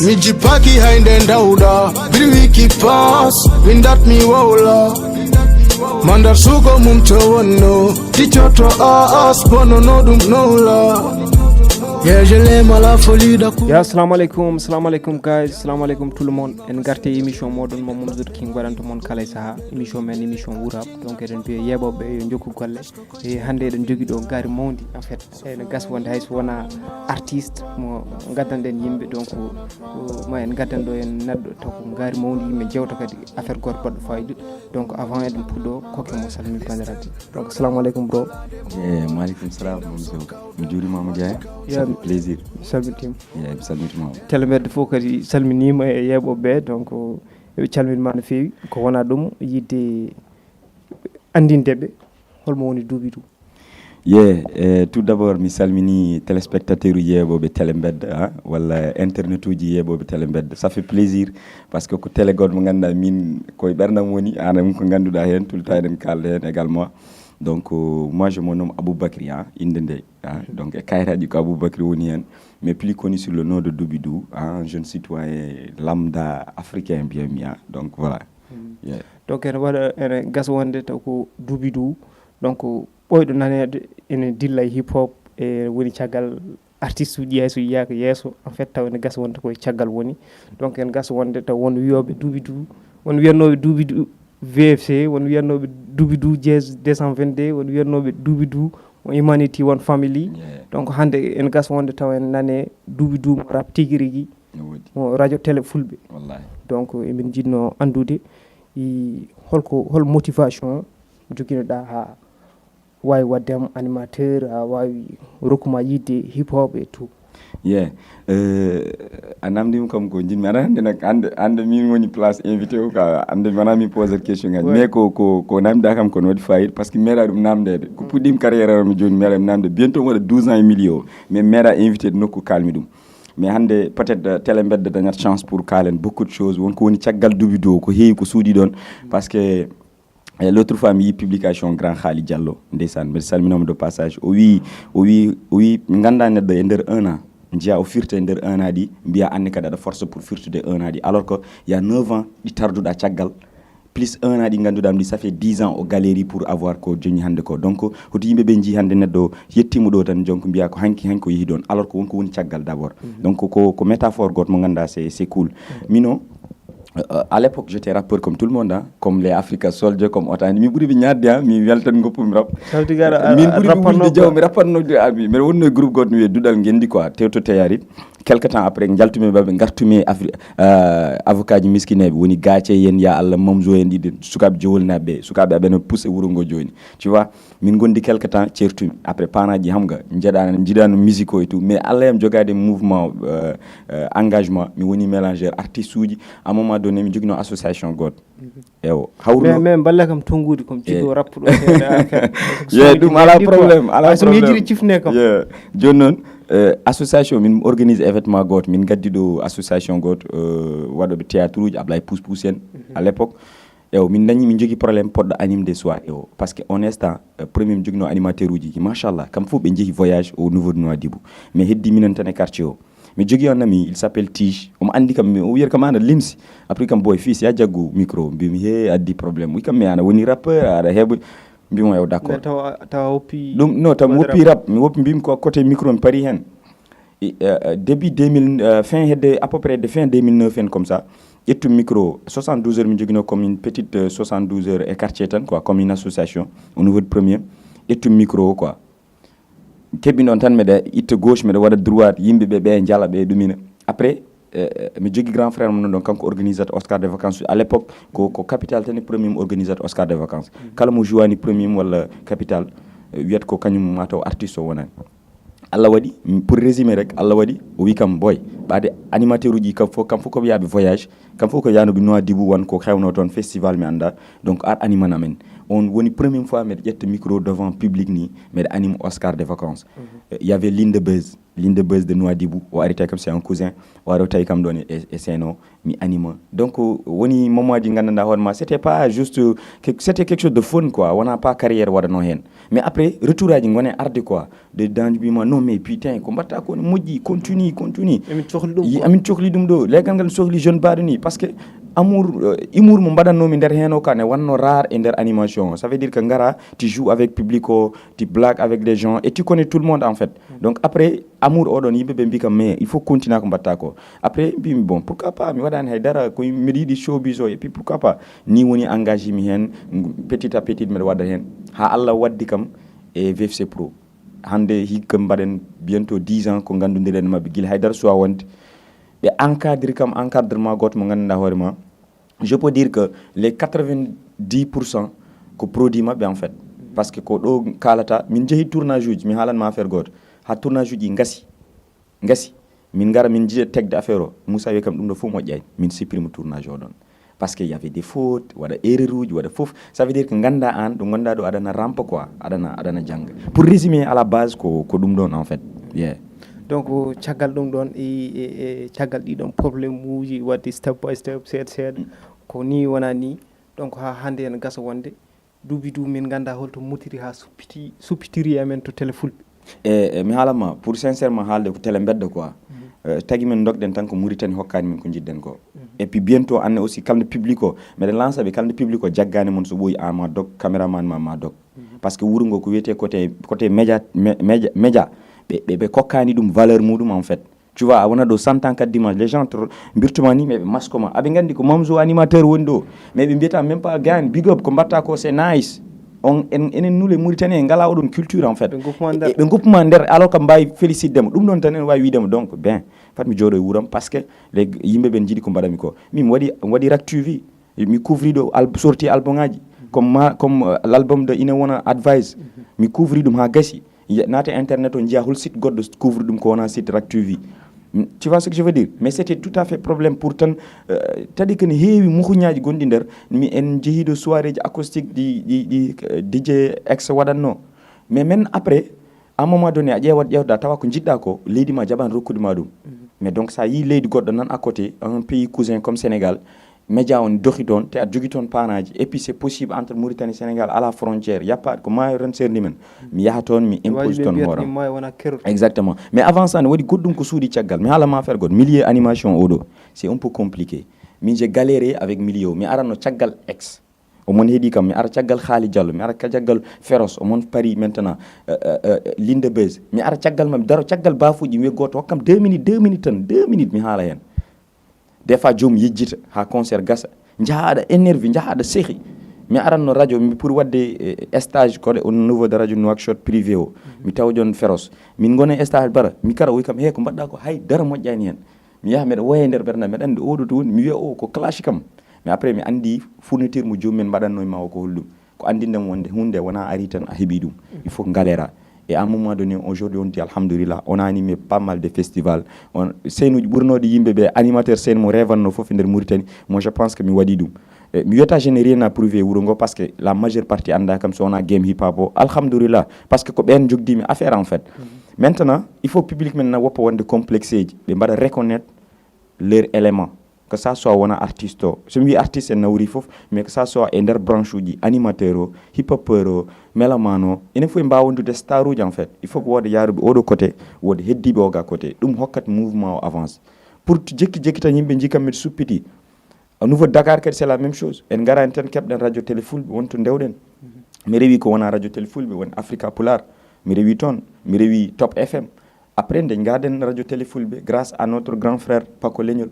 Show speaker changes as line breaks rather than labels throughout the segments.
Mijipaki hainde ndauda Birwiki pass Windat mi wawla Mandar suko mumchowono Tichoto aas Bono nodum nola Yeah, je l'aime à la folie d'acoup.
Ya assalamu alaikum guys, assalamu alaikum tout le monde. En garté émission modon mom Zut King wadanto mon kala saha émission men émission wurab donc eden biye yebobe yo jokku golle e hande eden jogi do gari mondi en fait e no gas wonde hayso wona artiste mo gaddanden yimbe donc mo en gaddando en neddo to ko gari mondi yimbe jewta kadi affaire gor boddo faydu donc avant eden puddo kokki mo salmi bandirabe donc assalamu alaikum bro.
Wa alaikum salam mo juri mama jaay
ya
plaisir
salmitim
ya salmitima
telemede fo kadi salminima e yebobe donc e calminma no fewi ko wona dum yidde andindebe holmo woni duubi du
tout d'abord mi salmini téléspectateur yebobe telembed wala internet uji yebobe telembed ça fait plaisir parce que ko télé god mo ganda min koy bernam woni anam ko ganduda hen tout le temps den kalde hen également. Donc moi je me nomme Aboubakri Indende donc Kairaji ko Aboubakri woni hen mais plus connu sur le nom de Doobidou un jeune citoyen lambda africain bien mis donc voilà.
Donc en wada en gas wonde taw ko Doobidou donc boydo nanede en dilla hip hop e woni ciagal artiste uji yeso en fait taw en gas wonde ko ciagal woni donc en gas wonde taw won wiyobe Doobidou won wiyannobe Doobidou VFC won wiyannobe Doobidou Jazz 222 won wiyannobe Doobidou Humanity One Family donc hande en gas wonde taw en nane Doobidou rap tigirigi mo radio télé fulbe
wallahi
donc emin jinno andude hol motivation joginoda ha wawi waddem animateur ha wawi rokuma yidde hip hop et tout
anamdim comme ko jinmi arande nak ande min woni place invité o ka ande manami poser question ngal mais ko namda kam ko wadi fayid parce que mera dum namdede ko pudim carrière mi joni mera namde bientôt wala 12 ans et million mais mera invité nokku kalmi dum mais hande peut-être télé bedde dañat chance pour kalen beaucoup de choses won ko woni ciagal Doobidou ko heewi ko suudi don parce que l'autre fois mi publication grand Khali Diallo ndeysaan mi salminoma de passage o wi nganda neddo e nder 1 an njia o firte nder 1 an di biya anne kada da force pour firtude 1 an di alors que il y a 9 ans di tarduda ciagal plus 1 an di ngandudam di ça fait 10 ans au galerie pour avoir ko joni hande ko donc hoto yimbe be ji hande neddo yettimu do tan jonko biya ko hanki yehi don alors que wonko woni ciagal d'abord donc ko métaphore got mo ganda c'est cool mino à l'époque j'étais rappeur comme tout le monde comme les Africa Soldier comme Otani mi buri bi ñaade mi weltan goppum rap min buri bi jaw mi rappanno abi mais wonno groupe god mi dudal ngendi quoi tewto teyari quelque temps après jaltumi babe gartumi avocat ji miskinebe woni gaace yen ya Allah mamzo en dide sukabe jowolnabe sukabe abeno pousse wuro ngo joni tu vois min gondi quelque temps certumi après panaji hamga jidano musico et tout mais Allah yam jogade mouvement engagement mi woni mélangeur artiste uji à un moment donné mi jogino association god ewo hawru
mais balle kam tonguudi comme cigo rap do
dum ala problème
so mi jiri cifne kam
jonnon association min organise événement got min gaddi do association got wadobe théâtre uji Ablay Pousse à l'époque ewo min dañi min jogi problème poddo anime des soirs ewo parce que on instant premier jogino animateur uji machallah kam fu be jehi voyage au niveau de Nouadhibou mais heddi minen tan e quartier o mi jogi on ami il s'appelle Tige o andi kam o yer kam ana limsi après kam boy fils ya jaggu micro bimi he addi problème wi kam mi ana woni rappeur ada hebu bimo yow d'accord
taw wopi
dum no tam wopi rap mi wopi bim ko côté micro mi pari hen début 2000 fin hedde à peu près de fin 2009 en comme ça et tout micro 72 heures mi jogino comme une petite 72 heures et quartier tan quoi comme une association au niveau de premier et tout micro quoi kebi non tan mede itte gauche mede wada droite yimbe be jala be dumina après mi jogi grand frère mon donc kanko organisateur Oscar de vacances à l'époque ko capital tan premier organisateur Oscar de vacances kala mo jouani premier wala capital wiet ko kanyum mato artiste wona Allah wadi pour résumer rek Allah wadi o wi kam boy bade animateur uji kam fo ko yaabe voyage kam fo ko yaano bi Nouadhibou wan ko xewno ton festival mi anda donc art animan amen on woni première fois mais ƴetta micro devant public ni mais anime Oscar des vacances il y avait Linde Buzz de Nouadhibou o arita comme c'est un cousin o ari tawi kam ɗon e scène mi anima donc woni moment ji gandanɗa hoorema c'était pas juste c'était quelque chose de fun quoi wona pas carrière waɗano hen mais après retour aji gone arde quoi de danji bima non mais putain ko mbatta ko ne moƴƴi continue amin cohli ɗum ɗo leggal ngal sohli jeune baɗo ni par ce que humour mo mbaɗannomi nder hen o ka ne wanno rare e nder animation ça veut dire que ngara tu joues avec public o tu blagues avec des gens et tu connais tout le monde en fait donc après amour oɗon yimɓeɓe mbi kam mais il faut continuer ko mbatta ko après mbimi bon pourquoi pas mi waɗani haydara ko mbiɗa yiiɗi showbiz o et puis pourquoi pas ni woni engagé mi hen petit à petit mbiɗa waɗa hen ha Allah waddi kam e VFC Pro hande hikka mbaɗen bientôt 10 ans ko gandodiren mabɓe guila haydara suwa wonde ɓe encadre kam encadrement goto mo gandanɗa hoorema je peux dire que les 90% ko produit mabɓe en fait parce que ko ɗo kalata min jeehi tournage uji mi haalanma affaire goto ha tournage uji gasi min gara min jiiɗa tegde affaire o Moussa wi kam ɗum ɗo fof moƴƴani min supprime tournage o ɗon parce que y avait des fautes waɗa erreur uji waɗa fof ça veut dire que ganda an ɗo gonɗa ɗo aɗana rampa quoi aɗana jangga pour résumer à la base ko ɗum ɗon en fait yeah.
donc caggal ɗum ɗon e caggal ɗiɗon probléme uji wadde step by step seeɗa ko ni wona ni donc ha hande en gasa wonde duuɓi du min ganda holto mutiri ha suppitiri amen to télé fulɓe
mi haalanma pour sincèrement haalde ko télé beddo quoi tagi men dokɗen tan ko Mauritanie hokkani min ko jiɗɗen ko et puis bientôt anne aussi kalde public o meɗen lança ɓe kalde public o jaggani mon so ɓooyi an ma dog caméraman ma dog par ce que wuuro ngo ko wiyete côté média ɓe kokkani ɗum valeur muɗum en fait tu vois a wona ɗo 100 ans 4 dimanche les gens mbirtuma ni mais ɓe maskoma aɓe gandi ko Mamzo animateur woni ɗo mais ɓe mbiyata même pas gagne big up ko mbatta ko c'est nice enen nule Mauritanie ngala oɗon culture en fait ɓe goppuma nder alors que mbawi félicitedemo ɗum ɗon tan en wawi widemo donc ben fat mi jooɗo e wuuram par ce que les yimɓeɓe jiiɗi ko mbaɗami ko min waɗi Rak TV mi couvri ɗo sorti album ngaji comme l'album de ina wona advice mi couvri ɗum ha gasi naate internet o jiiya hol site goɗɗo couvre ɗum ko wona site Rak TV tu vois ce que je veux dire mais c'était tout à fait problème pour tan tadi que ne heewi muhuñaji gonɗi nder mi en jeehiɗo soirée ji acoustique ɗi DJ X waɗatno mais men après à un moment donné a ƴewda tawa ko jiɗɗa ko leydi ma jaɓani rokkude ma ɗum mais donc sa yi leydi goɗɗo nan à côté un pays cousin comme Sénégal média on dohi toon te aɗa jogui toon panaji et puis c'est possible entre Mauritanie et Sénégal à la frontière yappaɗe ko maayo tan serni men mi yaha toon mi impose toon hooram exactement mais avant ça ne waɗi goɗɗum ko suuɗi caggal mi haalama affaire goto milieu animation oɗo c'est un peu compliqué min j'ai galéré avec milieu mi aranno caggal X omon heeɗi kam mi ara caggal Khali Diallo mi ara caggal Féroce omon Paris maintenant Linde Buzz mi ara caggal mami daro caggal bafuji mi wiya goto hokkam 2 minutes tan 2 minutes mi haala hen des fois joomum yejjita ha concert gasa jaaɗa énervé jaaɗa sehi mi aranno radio mi pour wadde stage koɗe au niveau de radio Nouakchott privé o mi tawjon Féroce min gone stage bara mi kara woy kam he ko mbaɗɗa ko hay dara moƴƴani hen mi yaha mbeɗa woya nder ɓerda mbeɗa andi oɗo to woni mi wiya o ko clash kam mais après mi andi fourniture mo jomumen mbaɗanno e ma o ko holɗum ko andindem wonde hunde wona ari tan a heeɓi ɗum il faut galera et à un moment donné aujourd'hui on dit alhamdulillah on a animé pas mal de festivals scène uji ɓurnoɗe yimɓeɓe animateur scène mo rewanno foof nder Mauritanie moi je pense que mi waɗi ɗum mi wiyata je n'ai rien à prouver wuuro ngo par ce que la majeure partie anda kam so wona game hip hop o alhamdulillah par ce que ko ɓen jogdimi affaire en fait maintenant il faut public men na woppa wonde complexe ji ɓe mbaɗa reconnaître leur élément que ça soit wona artiste o somi wi artiste en nawri fof mais que ça soit e nder branche uji animateur o hip hopeur o méloman o enen fof e mbawondude star uji en fait il faut ko wooda yaaruɓe oɗo côté wooda heddiɓe oga côté ɗum hokkat mouvement o avance pour jekki tan yimɓe jii kam mbiɗa suppiti au niveau de Dakar kadi c'est la même chose en garani tan keɓɗen radio télé fulɓe wonto ndewɗen mi rewi ko wona radio télé fulɓe woni Africa Pular mi rewi toon mi rewi Top FM après nde gaden radio télé fulɓe grâce à notre grand frère Paco Legnol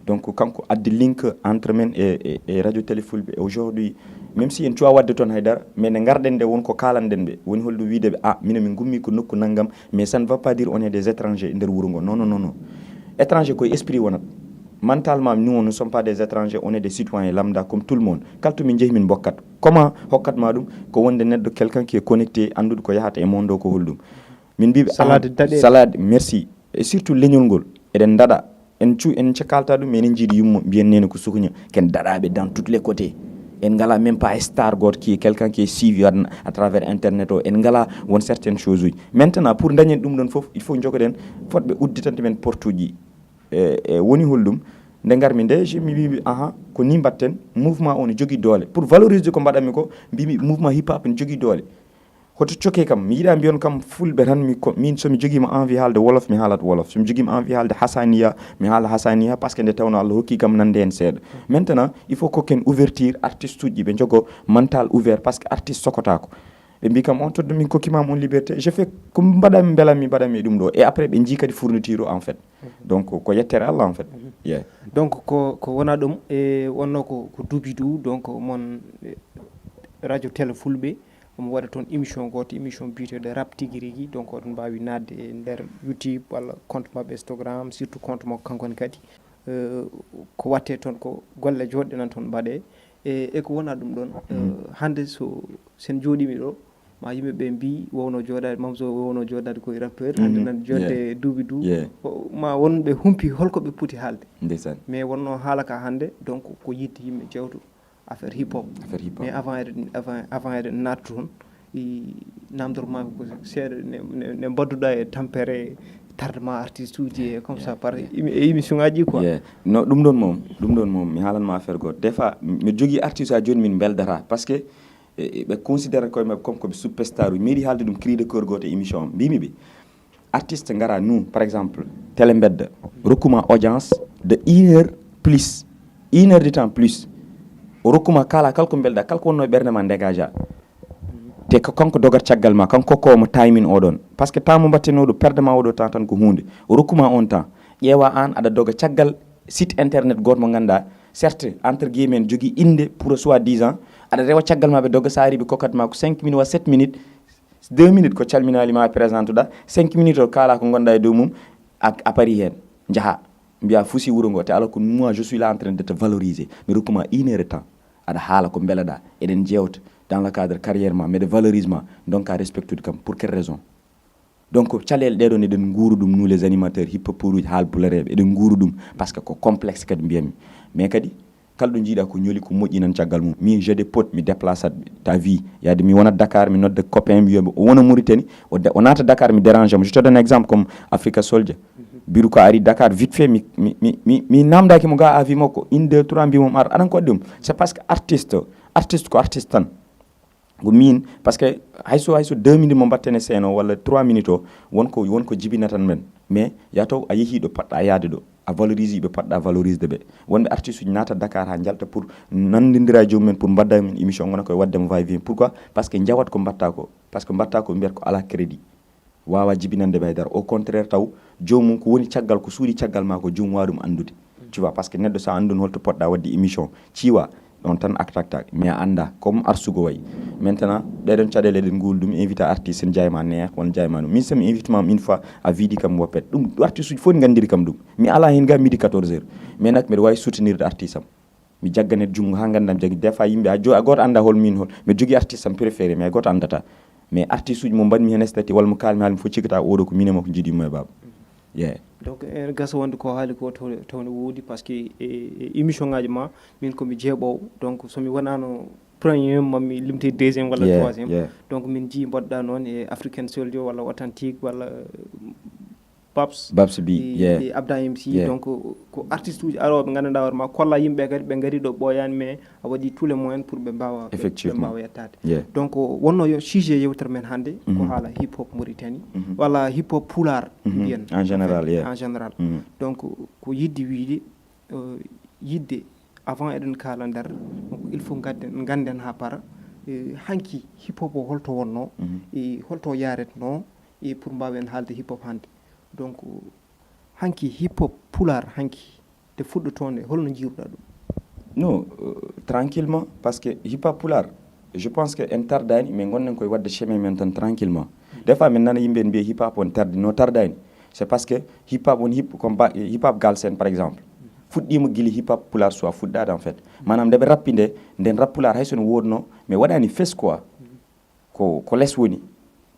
donc kanko addi link entre men e radio télé fulɓe aujourd'hui même si en cuwa wadde toon haydara mais nde garɗen nde wonko kalanɗen ɓe woni holɗum wiide ɓe minen min gummi ko nokku naggam mais ça ne va pas dire on est des étrangers nder wuuro ngo non étranger koye esprit wonat mentalement nous on ne sommes pas des étrangers on est des citoyens lambda comme tout le monde kalto min jeehi min bokkat comment hokkatma ɗum ko wonde neɗɗo quelqu'un qui est connecté andude ko yahata e monde o ko holɗum min mbiɓe salade merci et surtout leñol ngol eɗen daɗa en kalta ɗum enen jiiɗi yummo mbiyen nene ko sukuña ken daɗaɓe dans toutes les côtés en ngala même pas star goto qui est quelqu'un qui est suivi à travers internet o en ngala won certaines choses uji maintenant pour dañen ɗum ɗon fof il faut jogoɗen fotɓe udditante men portuji e woni hollum nde garmi nde mi wimi aha ko ni mbatten mouvement o ne jogui doole pour valoriser ko mbaɗanmi ko mbimi mouvement hip hop ne jogui doole hoto coke kam mi yiɗa mbiyon kam fulɓe tan min somi joguima envie haalde wolof mi haalat wolof somi joguima envie haalde hasaniya mi haala hasaniya par ce que nde tawno Allah hokki kam nande hen seeɗa maintenant il faut kokken ouverture artiste uji ɓe jogo mental ouvert par ce que artiste sokotako ɓe mbi kam on toddo min kokkimama on liberté je fais ko mbaɗanmi beelanmi mbaɗanmi ɗum ɗo et après ɓe jii kadi fourniture o en fait donc ko yettere Allah en fait yeah.
donc ko wona ɗum e wonno ko duuɓi du donc mon radio télé fulɓe omo waɗa toon émission goto émission biteɗo rap tigui rigui donc oɗon mbawi nadde e nder YouTube walla compte mabɓe Instagram surtout compte makko kankone kadi ko watte toon ko golle joɗɗe nan toon mbaɗe e ko wona ɗum ɗon hande so sen jooɗimi ɗo ma yimɓeɓe mbi wowno joɗade Mamzo wowno joɗade koye rappeur hande nan jodde duuɓi du ma wonɓe humpi holko ɓe poti haalde
ndeysaan
mais wonno haala ka hande donc ko yidde yimɓe jewto affaire hip hop mais avant eɗen nattu toon namdormami ko seeɗa ne mbadduɗa e tampere tardement artiste uji e comme ça par émission ngaji quoi
no ɗum ɗon moom mi haalanma affaire goto des fois mi jogui artiste a joni min beldata par ce que ɓe considére koye mabɓe comme koɓe superstar uji miiɗi haalde ɗum cri de cœur goto e émission o mbimi ɓe artiste ngara nous par exemple télé mbedda rokkuma audience de 1 heure plus 1 heure de temps plus o rokkuma kala kala ko belɗa kala ko wonno e ɓerde ma dégage a te ko kanko dogat caggal ma kanko kokkomo timing oɗon par ce que temps mo mbattenoɗo perde ma oɗo temps tan ko hunde o rokkuma on temps ƴeewa an aɗa doga caggal site internet goto mo ganduɗa certes entre guillemets jogui inde pour soi-disant aɗa rewa caggal ma ɓe dogga sa ari ɓe kokkatma ko 5 minutes wa 7 minutes 2 minutes ko calminali ma présente ɗa 5 minutes o kala ko gonɗa e dow mum a pari hen jaaha mbiya fuusi wuuro ngo te alors que moi je suis là en train de te valoriser mi rokkuma 1 heure de temps aɗa haala ko beelaɗa eɗen jewta dans le cadre carrière ma mais de valorisement donc a respectude kam pour quelle raison donc calel ɗeɗon eɗen guuru ɗum nous les animateurs hip hop uji haalpulareɓe eɗen guuru ɗum par ce que ko complexe kadi mbiyatmi mais kadi kala ɗo jiiɗa ko ñoli ko moƴƴi nan caggal mum min j'ai des potes mi déplaçat ta vie yaade mi wona Dakar mi nodda copain mi wiyaɓe o wona Mauritanie o naata Dakar mi dérange mo je te donne un exemple comme Africa Soldier biru ko ari Dakar vite fait mi namdaki mo ga avis makko 1 2 3 mbimom ar aɗan ko ɗum c'est parce que artiste ko artiste tan ko min parce que hayso 2 minutes mo mbattene scène o walla 3 minutes o wonko jibina tan men mais yato a yeehi ɗo paɗɗa yaade ɗo a valorise ɓe paɗɗa valorise de ɓe wonɓe artiste uji naata Dakar ha jalta pour nandidira jomumen pour mbadda men émission gona koye waddemo va et vient pourquoi parce que jawat ko mbatta ko par ce que mbatta ko mbiyata ko ala crédit wawa jibinande ɓe dara au contraire taw jomum ko woni caggal ko suuɗi caggal ma ko jomum wawa ɗum andude tu vois parce que neɗɗo sa andun holto poɗɗa wadde émission ciwa ɗon tan actak mais a anda comme arsugo wayi maintenant ɗeɗon caɗele ɗen guul ɗum invité artiste en jayma neex won jayma ɗum min somi invite mam une fois a wiidi kam woppet ɗum artiste uji fof ni gandiri kam ɗum mi ala hen ga midi 14 heures mais nak mbiɗa wawi soutenir artiste am mi jagganet jungo ha gandam jagui des fois yimɓe a goto anda hol min hol mbiɗa jogui artiste am préféré mais goto andata mais artiste uji mo mbaɗmi hen stati walla mo kalmi haalmi fof cikkata oɗo ko minema ko jiiɗimo e baba
donc en gasa wonde ko haali ko tawne woodi par ce que émission ngaji ma min komi jeeɓowo donc somi wonano premier mami limte deuxiéme walla troisiéme donc min jii mbaɗɗa noon e African Soldier walla authentique walla Babs bi e Abda MC donc ko artiste uji aroɓe gandanɗa hoore ma kolla yimɓe kadi ɓe gari ɗo ɓoyani mais a waɗi tous les moyens pour ɓe mbawa yettade donc wonno yo sujet yewtere men hannde ko haala hip hop Mauritanie walla hip hop Pulaar mbiyen
en général
donc ko yidde wiide yidde avant eɗen kaala nder donc il faut ganden ha para hanki hip hop o holto wonno e holto yaretno e pour mbawen haalde hip hop hannde donc hanki hip hop Pulaar hanki de fuɗɗotone holno jiiruɗa ɗum
non tranquillement parce que hip hop Pulaar je pense que en tardani mais gonnen koye wadde chemin men tan tranquillement des fois min nana yimɓe mbiya hip hop on tardi no tardani c'est parce que hip hop woni hip hop Galsen par exemple fuɗɗima guili hip hop Pulaar soit fuɗɗade en fait manam ndeɓe rappi nde nden rap Pulaar haysono wodno mais waɗani fes quoi ko less woni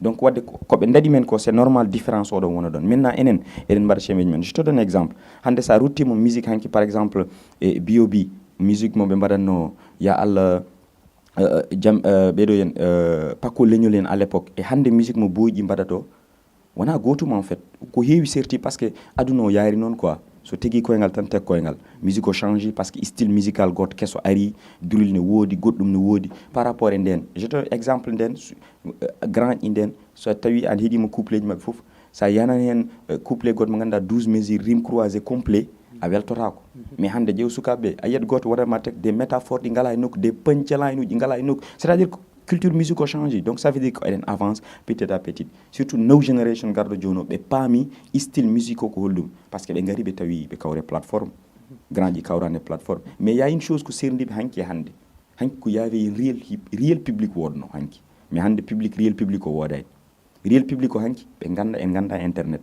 donc wadde koɓe daɗi men ko c'est normal différence oɗon wona ɗon maintenant eɗen mbaɗa chemin men je te donne exemple hande sa ruttima musique hanki par exemple e B.O.B musique mo ɓe mbaɗatno ya Allah jam ɓeɗo yen pakko leñol en à l'époque e hande musique mo boyɗi mbaɗato wona gotum en fait ko heewi serti par ce que aduna o yaari noon quoi so tegi koyngal tan teg koyngal musique o change par ce que style musical goto kesso ari drill ne woodi goɗɗum ne woodi par rapport e nden jeto exemple nden grand ɗi nden so tawi an heeɗima couple ji mabɓe fof sa yanan hen couplet goto mo ganduɗa 12 mesures rime croisé complet a weltotako mais hande ƴeew sukaɓeɓe a yiyat goto waɗatma tek des métaphores ɗi ngala e nokku des punchline uji ɗi ngala e nokku c'est à dire culture musique o change donc ça veut dire ko eɗen avance petit à petit surtout no génération garɗo joni o ɓe paami style musique o ko hollum par ce que ɓe gari ɓe tawi ɓe kawre plateforme grand ji kawrane plateforme mais y a une chose ko serdiɓe hanki e hande ko yawi réel public wodno hanki mais hande réel public o wodani réel public o hanki ɓe ganda internet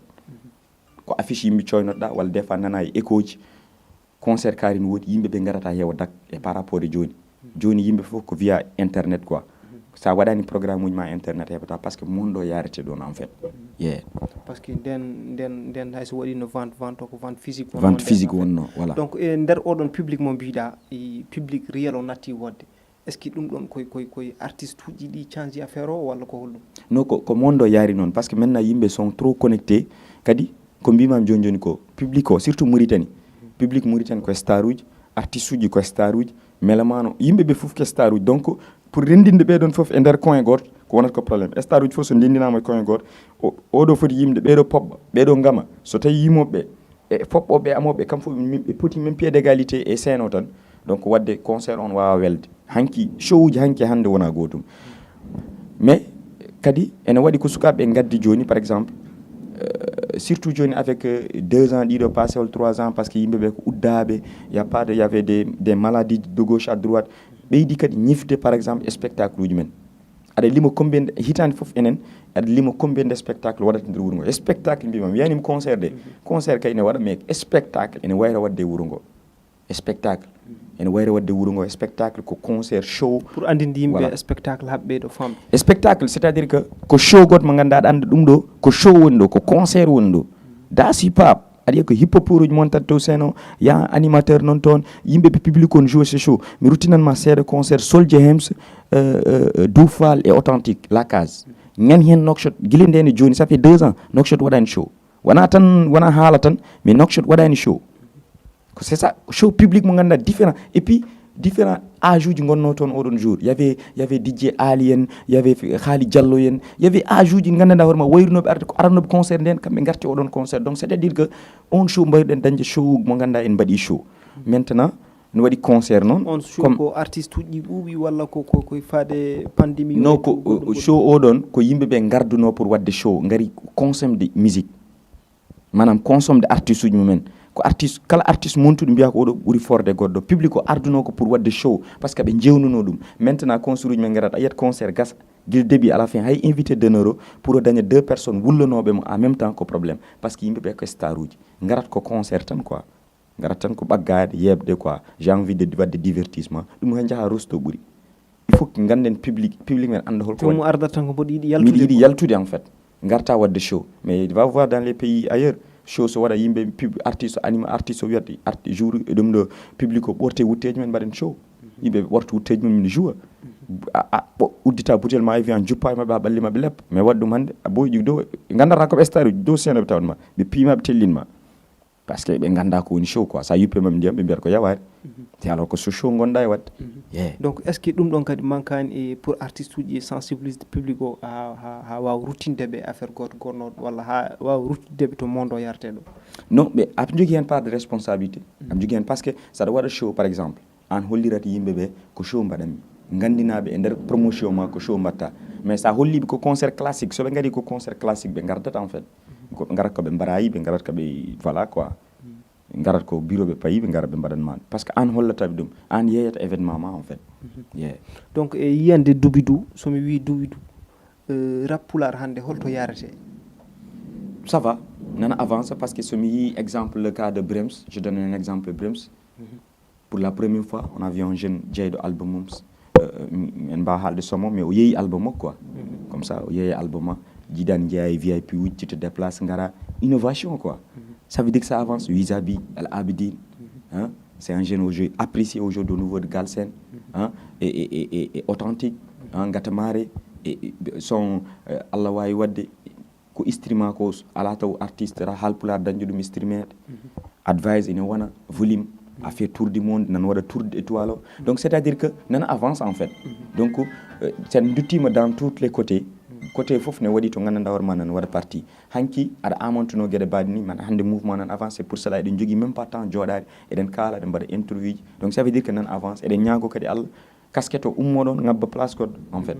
ko affiche yimɓe coynoɗa walla des fois nana e écho ji concert kaari no woodi yimɓe ɓe garata heewa dak e par rapport e joni yimɓe fof ko via internet quoi sa waɗani programme uji ma internet heɓata par ce que monde o yarete ɗon en fait
par ce que nden hayso waɗino vente o ko vente physique
wonno voilà
donc e nder oɗon public mo mbiɗa public réel o natti wodde est ce que ɗum ɗon koye artiste uji ɗi change affaire o walla ko hollum
non ko monde o yaari noon par ce que maintenant yimɓe sont trop connectés kadi ko mbimam joni ko public o surtout Mauritanie public Mauritanie koye star uji artiste uji koye star uji melamano yimɓeɓe fof ke star uji donc pour rendinde ɓeɗon fof e nder coin goto ko wonata ko probléme star uji fof so ndendinama e coin goto oɗo foti yimde ɓeɗo pobɓa ɓeɗo gama so tawi yimoɓeɓe e foɓɓoɓe amoɓe kam fof ɓe poti même pied d'égalité e scène o tan donc wadde concert on wawa welde hanki show uji hanki hande wona gotum mais kadi ene waɗi ko sukaɓe gaddi joni par exemple surtout joni avec 2 ans ɗiɗo passé wol 3 ans parce que yimɓeɓe ko uddaɓe y avait des maladies de gauche à droite ɓeydi kadi ñifde par exemple spectacle uji men aɗa limo combien hitande fof enen aɗa limo combien de spectacle waɗata nder wuuro ngo spectacle mbimam wiyanima concert de concert kay ne waɗa mais spectacle ene wayra wadde wuuro ngo spectacle ene wayra wadde wuuro ngo spectacle ko concert show
pour andinde yimɓe spectacle haɓɓe ɗo famɓe
spectacle c'est à dire que ko show goto mo ganduɗa aɗa anda ɗum ɗo ko show woni ɗo ko concert woni ɗo das hip hop aɗa yiya ko hip hop uji montat to scène o ya animateur noon toon yimɓeɓe public on joué ce show mi ruttinanma seeɗa concert Soldier Hems Doufal et authentique la case ñan hen Nokshot guila ndene joni ça fait 2 ans Nokshot waɗani show wona haala tan mais Nokshot waɗani show c'est ça show public mo ganduɗa différent et puis différent âge uji gonno toon oɗon jour y avait DJ Ali en y avait Khali Diallo en y avait âge uji gandanɗa hoorema wayrunoɓe arde ko arannoɓe concert nden kamɓe garti oɗon concert donc c'est à dire que on show mbayruɗen dañde show mo ganduɗa en mbaɗi show maintenant no waɗi concert noon
on show ko artiste uji ɓuuɓi walla koye faade pandémie
non ko show oɗon ko yimɓeɓe garduno pour wadde show gari consomme de musique manam consomme de artiste uji mumen ko artiste kala artiste montuɗo mbiya ko oɗo ɓuuri forde goɗɗo public o arduno ko pour wadde show par ce que ɓe jewnuno ɗum maintenant concert uji men garata a yiyat concert gasa guila début à la fin hay invité d'honneur o pour o daña 2 personnes wullanoɓe mo en même temps ko probléme par ce que yimɓeɓe ko star uji garat ko concert tan quoi garat tan ko ɓaggade yebde quoi j'ai envie de wadde divertissement ɗum hay jaaha rosto ɓuuri il faut que ganden public men anda holko
mo ardata tan ko mboɗo
miɗo yiiɗi yaltude en fait garta wadde show mais va voir dans les pays ailleurs show so waɗa yimɓe artiste anima artiste o wiyat jour ɗum ɗo public o ɓorte wutteji men mbaɗen show yimɓe ɓorta wutteji mum ne joua uddita boutel ma wiyan juppa e mabɓe ha ɓallimaɓe leppa mais waɗa ɗum hannde a boyɗi dow gandata koɓe star uji dow scène ɓe tawanma ɓe piimaɓe tellinma par ce que ɓe ganda ko woni show quoi sa yuppe mabɓe ndiyam ɓe mbiyata ko yawari te alors que so show gonɗa e wadde
donc est ce que ɗum ɗon kadi mankani e pour artiste uji e sensibilité public o ha wawa ruttindeɓe affaire goto gonnoɗo walla ha wawa ruttindeɓe to monde o yarte ɗo
non ɓe aɓe jogui hen part de responsabilité aɓe jogui hen par ce que saɗa waɗa show par exemple an hollirata yimɓeɓe ko show mbaɗanmi gandinaɓe e nder promotion ma ko show mbatta mais sa holliɓe ko concert classique soɓe gari ko concert classique ɓe gardata en fait ko garat koɓe mbarayi ɓe garat koɓe voilà quoi garat ko bureau ɓe payi ɓe gara ɓe mbaɗanma par ce que an hollataɓe ɗum an yeyata événement ma en fait
donc e yiyande Doobidou somi wi Doobidou rap pulaar hannde holto yarete
ça va nana avance parce que somi yi exemple le cas de Brems je donne un exemple Brems pour la première fois on a vu un jeune jeyɗo album mum en mbawa haalde somo mais o yeeyi album o quoi comme ça o yeeyi album o jiiɗani jeeya e VIP uji te déplace gara innovation quoi ça veut dire que ça avance Wizabi Al Abidine c'est un jeune aujourd'hui apprécié aujourd'hui au niveau de Galsen, hein, et authentique, hein, Gatamare, et son Allah wawi wadde ko instrument ko ala taw artiste ra halpular dañde ɗum instrument advice ene wona volume a fait tour du monde nan waɗa tour d'étoile o donc c'est à dire que nana avance en fait donc sen duttima dans tous les côtés côté fof ne waɗi to gandanɗa hoore ma nan waɗa partie hanki aɗa amantuno gueɗe baɗi ni man hande mouvement nan avance pour cela eɗen jogui même pas temps jooɗade eɗen kaala eɗen mbaɗa interview ji donc ça veut dire que nan avance eɗen ñaago kadi Allah casquette o ummoɗon ngabba place goɗɗo en fait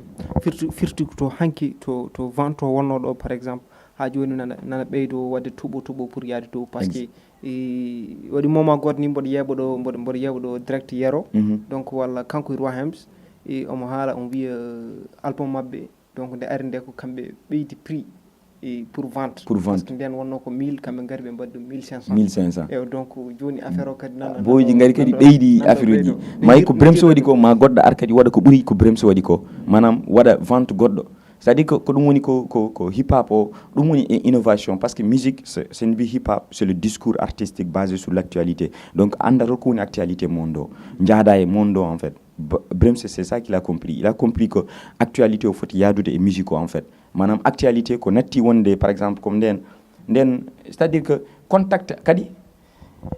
firti to hanki to vente o wonno ɗo par exemple ha joni nana ɓeydo wadde tuɓo pour yaade dow par ce que waɗi moment goto ni mboɗo yeeɓa ɗo direct yero donc walla kanko e Roi Hems omo haala on wiya album mabɓe donc nde ari nde ko kamɓe ɓeydi prix pour vente parce que nden wonno ko 1000 kamɓe gari ɓe mbaɗi ɗum 1500 e donc joni affaire o kadi nana
boyji gari kadi ɓeydi affaire uji mayi ko Bremso waɗi ko ma goɗɗo ar kadi waɗa ko ɓuuri ko Bremso waɗi ko manam waɗa vente goɗɗo c'est à dire que ɗum woni ko hip hop o ɗum woni innovation parce que musique c'est une vie hip hop c'est le discours artistique basé sur l'actualité donc andata ko woni actualité monde o jaada e monde o en fait Bremse c'est ça qu'il a compris il a compris que actualité o foti yaadude e musique o en fait manam actualité ko natti wonde par exemple comme nden c'est à dire que contact kadi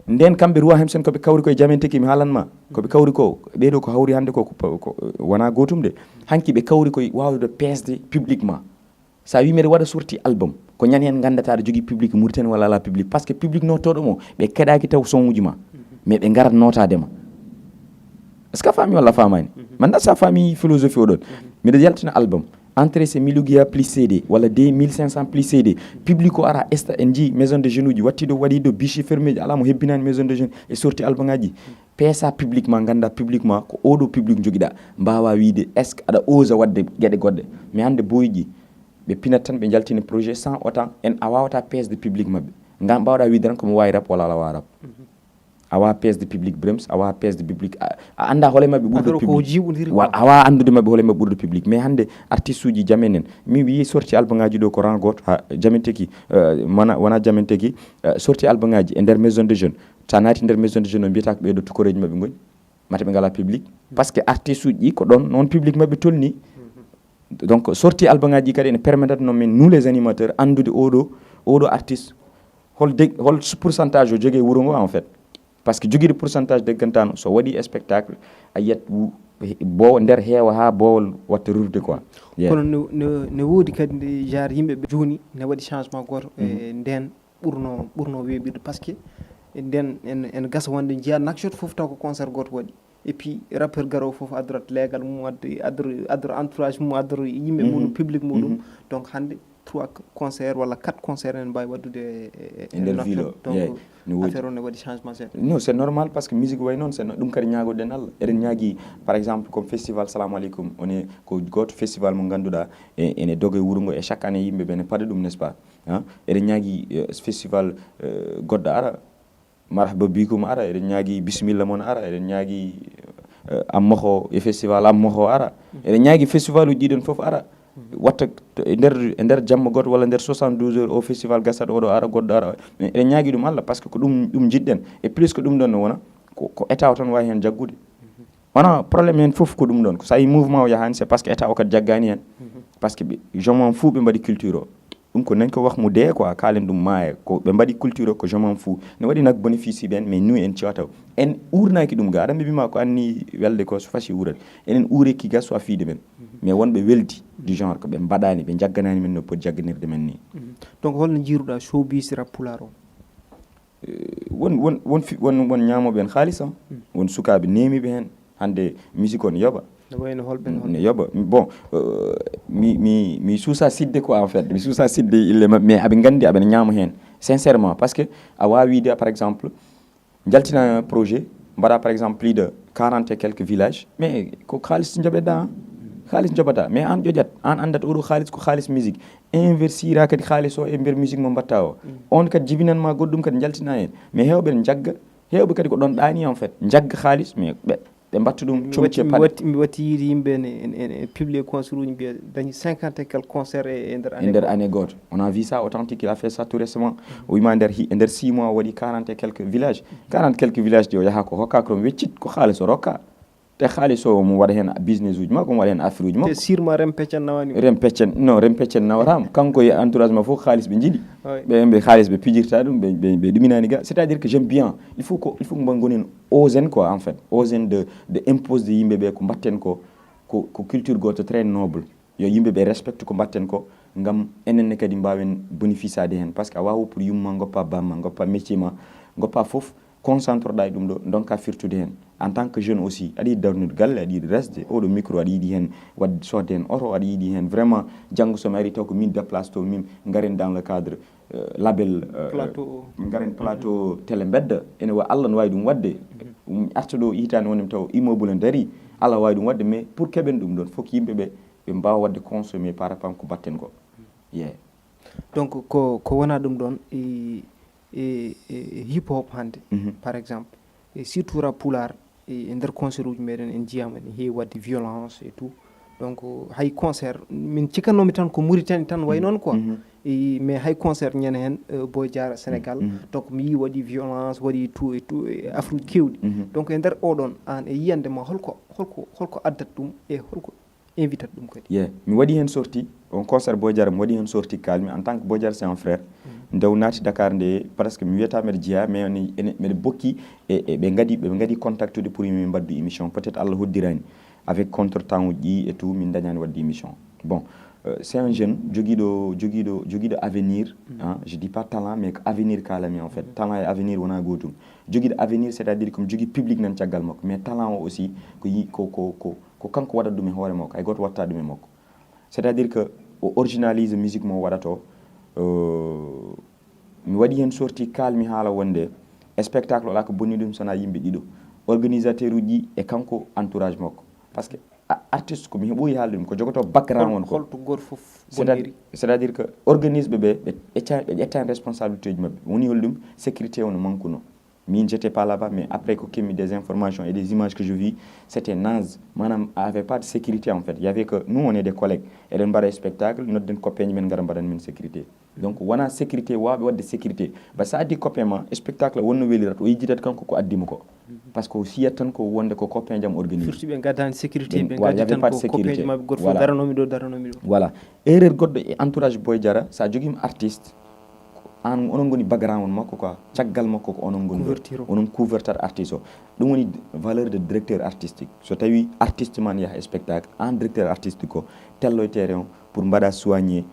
nden kamɓe Roi Hemsen koɓe kawri koye Jamin Teki mi haalanma koɓe kawri ko ɓeɗo ko hawri hannde ko wona gotum de hanki ɓe kawri koye wawde pesde publiquement sa wi mbiɗa waɗa sorti album ko ñan hen gandata aɗa jogui public Mauritanie walla ala public par ce que public notoɗo mo ɓe keɗaki taw son uji ma mais ɓe garat notadema est ce que a faami walla famani manda sa faami philosophie oɗon mbiɗa yaltina album entrée c'est 1000 giga plus CD wala 2500 plus CD public o ara esta en ji maison de jeunes uji wattiɗo waɗiɗo biche fermé ji ala mo hebbinani maison de jeunes e sorti album ngaji peesa publiquement ganda publiquement ko oɗo public joguiɗa mbawa wiide est ce que aɗa osa wadde gueɗe goɗɗe mais hande boyji ɓe pinat tan ɓe jaltina projet sans autant en a wawata pesde public mabɓe ngam mbawɗa wiide tan komo wawi rap walla ala wawa rap a wawa pesde public Brems a wawa pesde public a anda hoole mabɓe ɓurɗo public a wawa andude mabɓe hoole mabɓe ɓurɗo public mais hande artiste uji jamen en mi wi sorti album ngaji ɗo ko rang goto ha Jamin Teki wona Jamin Teki sorti album ngaji e nder maison de jeune sa naati nder maison de jeune o mbiyata ko ɓeɗo tukoreji mabɓe goni mata ɓe ngala public par ce que artiste uji ɗi ko ɗon noon public mabɓe tolni donc sorti album ngaji kadi ene permettre non men nous les animateurs andude oɗo artiste hol pourcentage o jogui wuuro ngo en fait par ce que joguiɗo pourcentage deggantano so waɗi spectacle a yiyat nder heewa ha bowol watta rurde quoi
kono ne woodi kadi nde jaar yimɓeɓe joni ne waɗi changement goto e nden ɓurno weeɓirde par ce que nden en gasa wonde jiya nakshot foof taw ko concert goto waɗi et puis rappeur garowo foof addorat leegal mum addora entourage mum addora yimɓe muɗum public muɗum donc hande 3 concert walla 4 concert en mbawi waddude
e nder ville o
donc affaire o ne waɗi changement seeɗa
non c'est normal parce que musique way noon c'est ɗum kadi ñagoɗen Allah eɗen ñaagui par exemple comme festival Salamu Aleykum one ko goto festival mo ganduɗa ene doga e wuuro ngo et chaque année yimɓeɓe ne paɗa ɗum n'est ce pas eɗen ñaagui festival goɗɗo ara marhaba bikum ara eɗen ñaagui bisimilla moon ara eɗen ñaagui ammoho e festival ammoho ara eɗen ñaagui festival uji ɗiɗon foof ara watta e nder jamma goto walla nder 72 heures au festival gasat oɗo ara goɗɗo ara eɗen ñaagui ɗum Allah par ce que ko ɗum jiɗɗen et plus que ɗum ɗon no wona ko état o tan wawi hen jaggude wona probléme hen foof ko ɗum ɗon so yi mouvement o yahani c'est parce que état o kadi jaggani hen par ce que je m'en fous ɓe mbaɗi culture o ɗum ko nañ ko wax mu dee quoi kalen ɗum maaya ko ɓe mbaɗi culture o ko je m'en fous ne waɗi nak bénéfice ɓen mais nous en cewataw en urnaki ɗum ga aɗa ɓe mbima ko anni welde ko so fasi urade enen uureki gas so a fiide men mais wonɓe weldi du genre ko ɓe mbaɗani ɓe jagganani men no poti jagganirde men ni
donc holno jiiruɗa showbiz rap pular o
won ñamoɓe hen haalis won sukaɓe nemiɓe hen hande musique o ne yoɓa ne yoɓa bon mi suusa sidde quoi en fait mi suusa sidde ille mabɓe mais aɓe gandi aɓene ñaama hen sincèrement par ce que a wawi wiide par exemple jaltina projet mbaɗa par exemple plus de 40 et quelques villages mais ko haalis joɓeɗa haalis joɓata mais an ƴoƴat an andata oɗo haalis ko haalis musique investir kadi haalis o e nder musique mo mbatta o on kadi jibinanma goɗɗum kadi jaltina hen mais hewɓe ne jagga hewɓe kadi ko ɗon ɗani en fait jagga haalis mais ɓe ɓe mbatta ɗum
mi watti yiide yimɓe ne publié concert uji mbiya dañi 50 et quelques concerts e nder
année goto. On a vu ça authentique, il a fait ça tout récemment. O wima nder 6 mois waɗi 40 et quelques villages 40 quelques villages ɗi o yaha ko hokka ko weccit ko haalis o rokka te haalis o mo waɗa hen business uji makko mo waɗa hen affaire uji makko
te sirma rem peccen nawani
rem peccen nawatama kanko e entourage ma fof haalis ɓe jiiɗi ɓe haalis ɓe pijirta ɗum ɓe ɗuminani ga. C'est à dire que j'aime bien il faut ko gonen osen quoi en fait osen de imposer yimɓe ɓe ko mbatten ko culture goto très noble yo yimɓe ɓe respecte ko mbatten ko ngam enenne kadi mbawen bénéficiade hen par ce que a wawa pour yumma goppa bamma goppa métier ma goppa fof concentre ɗa e ɗum ɗo donka firtude hen en tant que jeune aussi aɗa yiɗi darnude galle aɗa yiɗi resde oɗo micro aɗa yiɗi hen wadde sodde hen oto aɗa yiɗi hen vraiment janggo somi ari taw ko min déplace to min garen dans le cadre label garen plateau télé bedda ene Allah no wawi ɗum wadde arta ɗo hitande wonimi taw immeuble en dari Allah wawi ɗum wadde mais pour keɓen ɗum ɗon fok yimɓeɓe ɓe mbawa wadde consommer par rapport ko batten ko
donc ko wona ɗum ɗon hip hop hande par exemple et surtout rap pulaar e nder concert uji meɗen en jiyama ne heewi wadde violence et tout donc hay concert min cikkannomi tan ko Mauritanie tan way noon quoi mais hay concert ñande hen Boy Diarra Sénégal donc mi yi waɗi violence waɗi tout et tout e afruji kewɗi donc e nder oɗon an e yiyande ma holko addat ɗum e holko invitat ɗum kadi
mi waɗi hen sorti on concert Boy Diarra mi waɗi hen sorti kalmi en tant que Boy Diarra c'est un frère ndew naati Dakar nde presque mi wiyata mbeɗa jeeya mais mbeɗa bokki e ɓe gadi contactude pour min mbaddu émission peut être Allah hoddirani avec contretemps uji ɗi et tout min dañani wadde émission bon c'est un jeune joguiɗo avenir je dis pas talent mais ko avenir kalami en fait talent et avenir wona gotum joguiɗo avenir c'est à dire comme jogui public nan caggal makko mais talent o aussi ko kanko waɗat ɗum e hoore makko hay goto watta ɗum e makko c'est à dire que o originalise musique mo waɗato mi waɗi hen sorti kalmi haala wonde spectacle ola ko bonni ɗum sona yimɓe ɗiɗo organisateur uji e kanko entourage makko par ce que artiste ko mi ɓooyi haalde ɗum ko jogoto background on ko
holto goto fof bonniri
c'est à dire que organisme ɓe ƴettani responsabilité uji mabɓe woni hol ɗum sécurité o no manqueno min j'étais pas là-bas mais après ko kemmi des informations et des images que je vis c'était naze manam avait pas de sécurité en fait il y avait que nous on est des collègues eɗen mbaɗa spectacle nodden copain men ngara mbaɗan min sécurité donc wona sécurité waɓe wadde sécurité ba sa addi copain ma spectacle wonno welirat o yejjitat kanko ko addimo ko par ce que o siyat tan ko wonde ko copain jam organise
surtout ɓe gaddani sécurité ɓe gaddi tan ko copain mabɓe goto fof daranomi ɗo
voilà erreur goɗɗo e entourage Boy Diarra sa joguima artiste an onon goni background makko quoi caggal makko ko onon goni onon couvertat artiste o ɗum woni valeur de directeur artistique so tawi artiste man yaha spectacle en directeur artistique o tello e terrain o pour mbaɗa soigné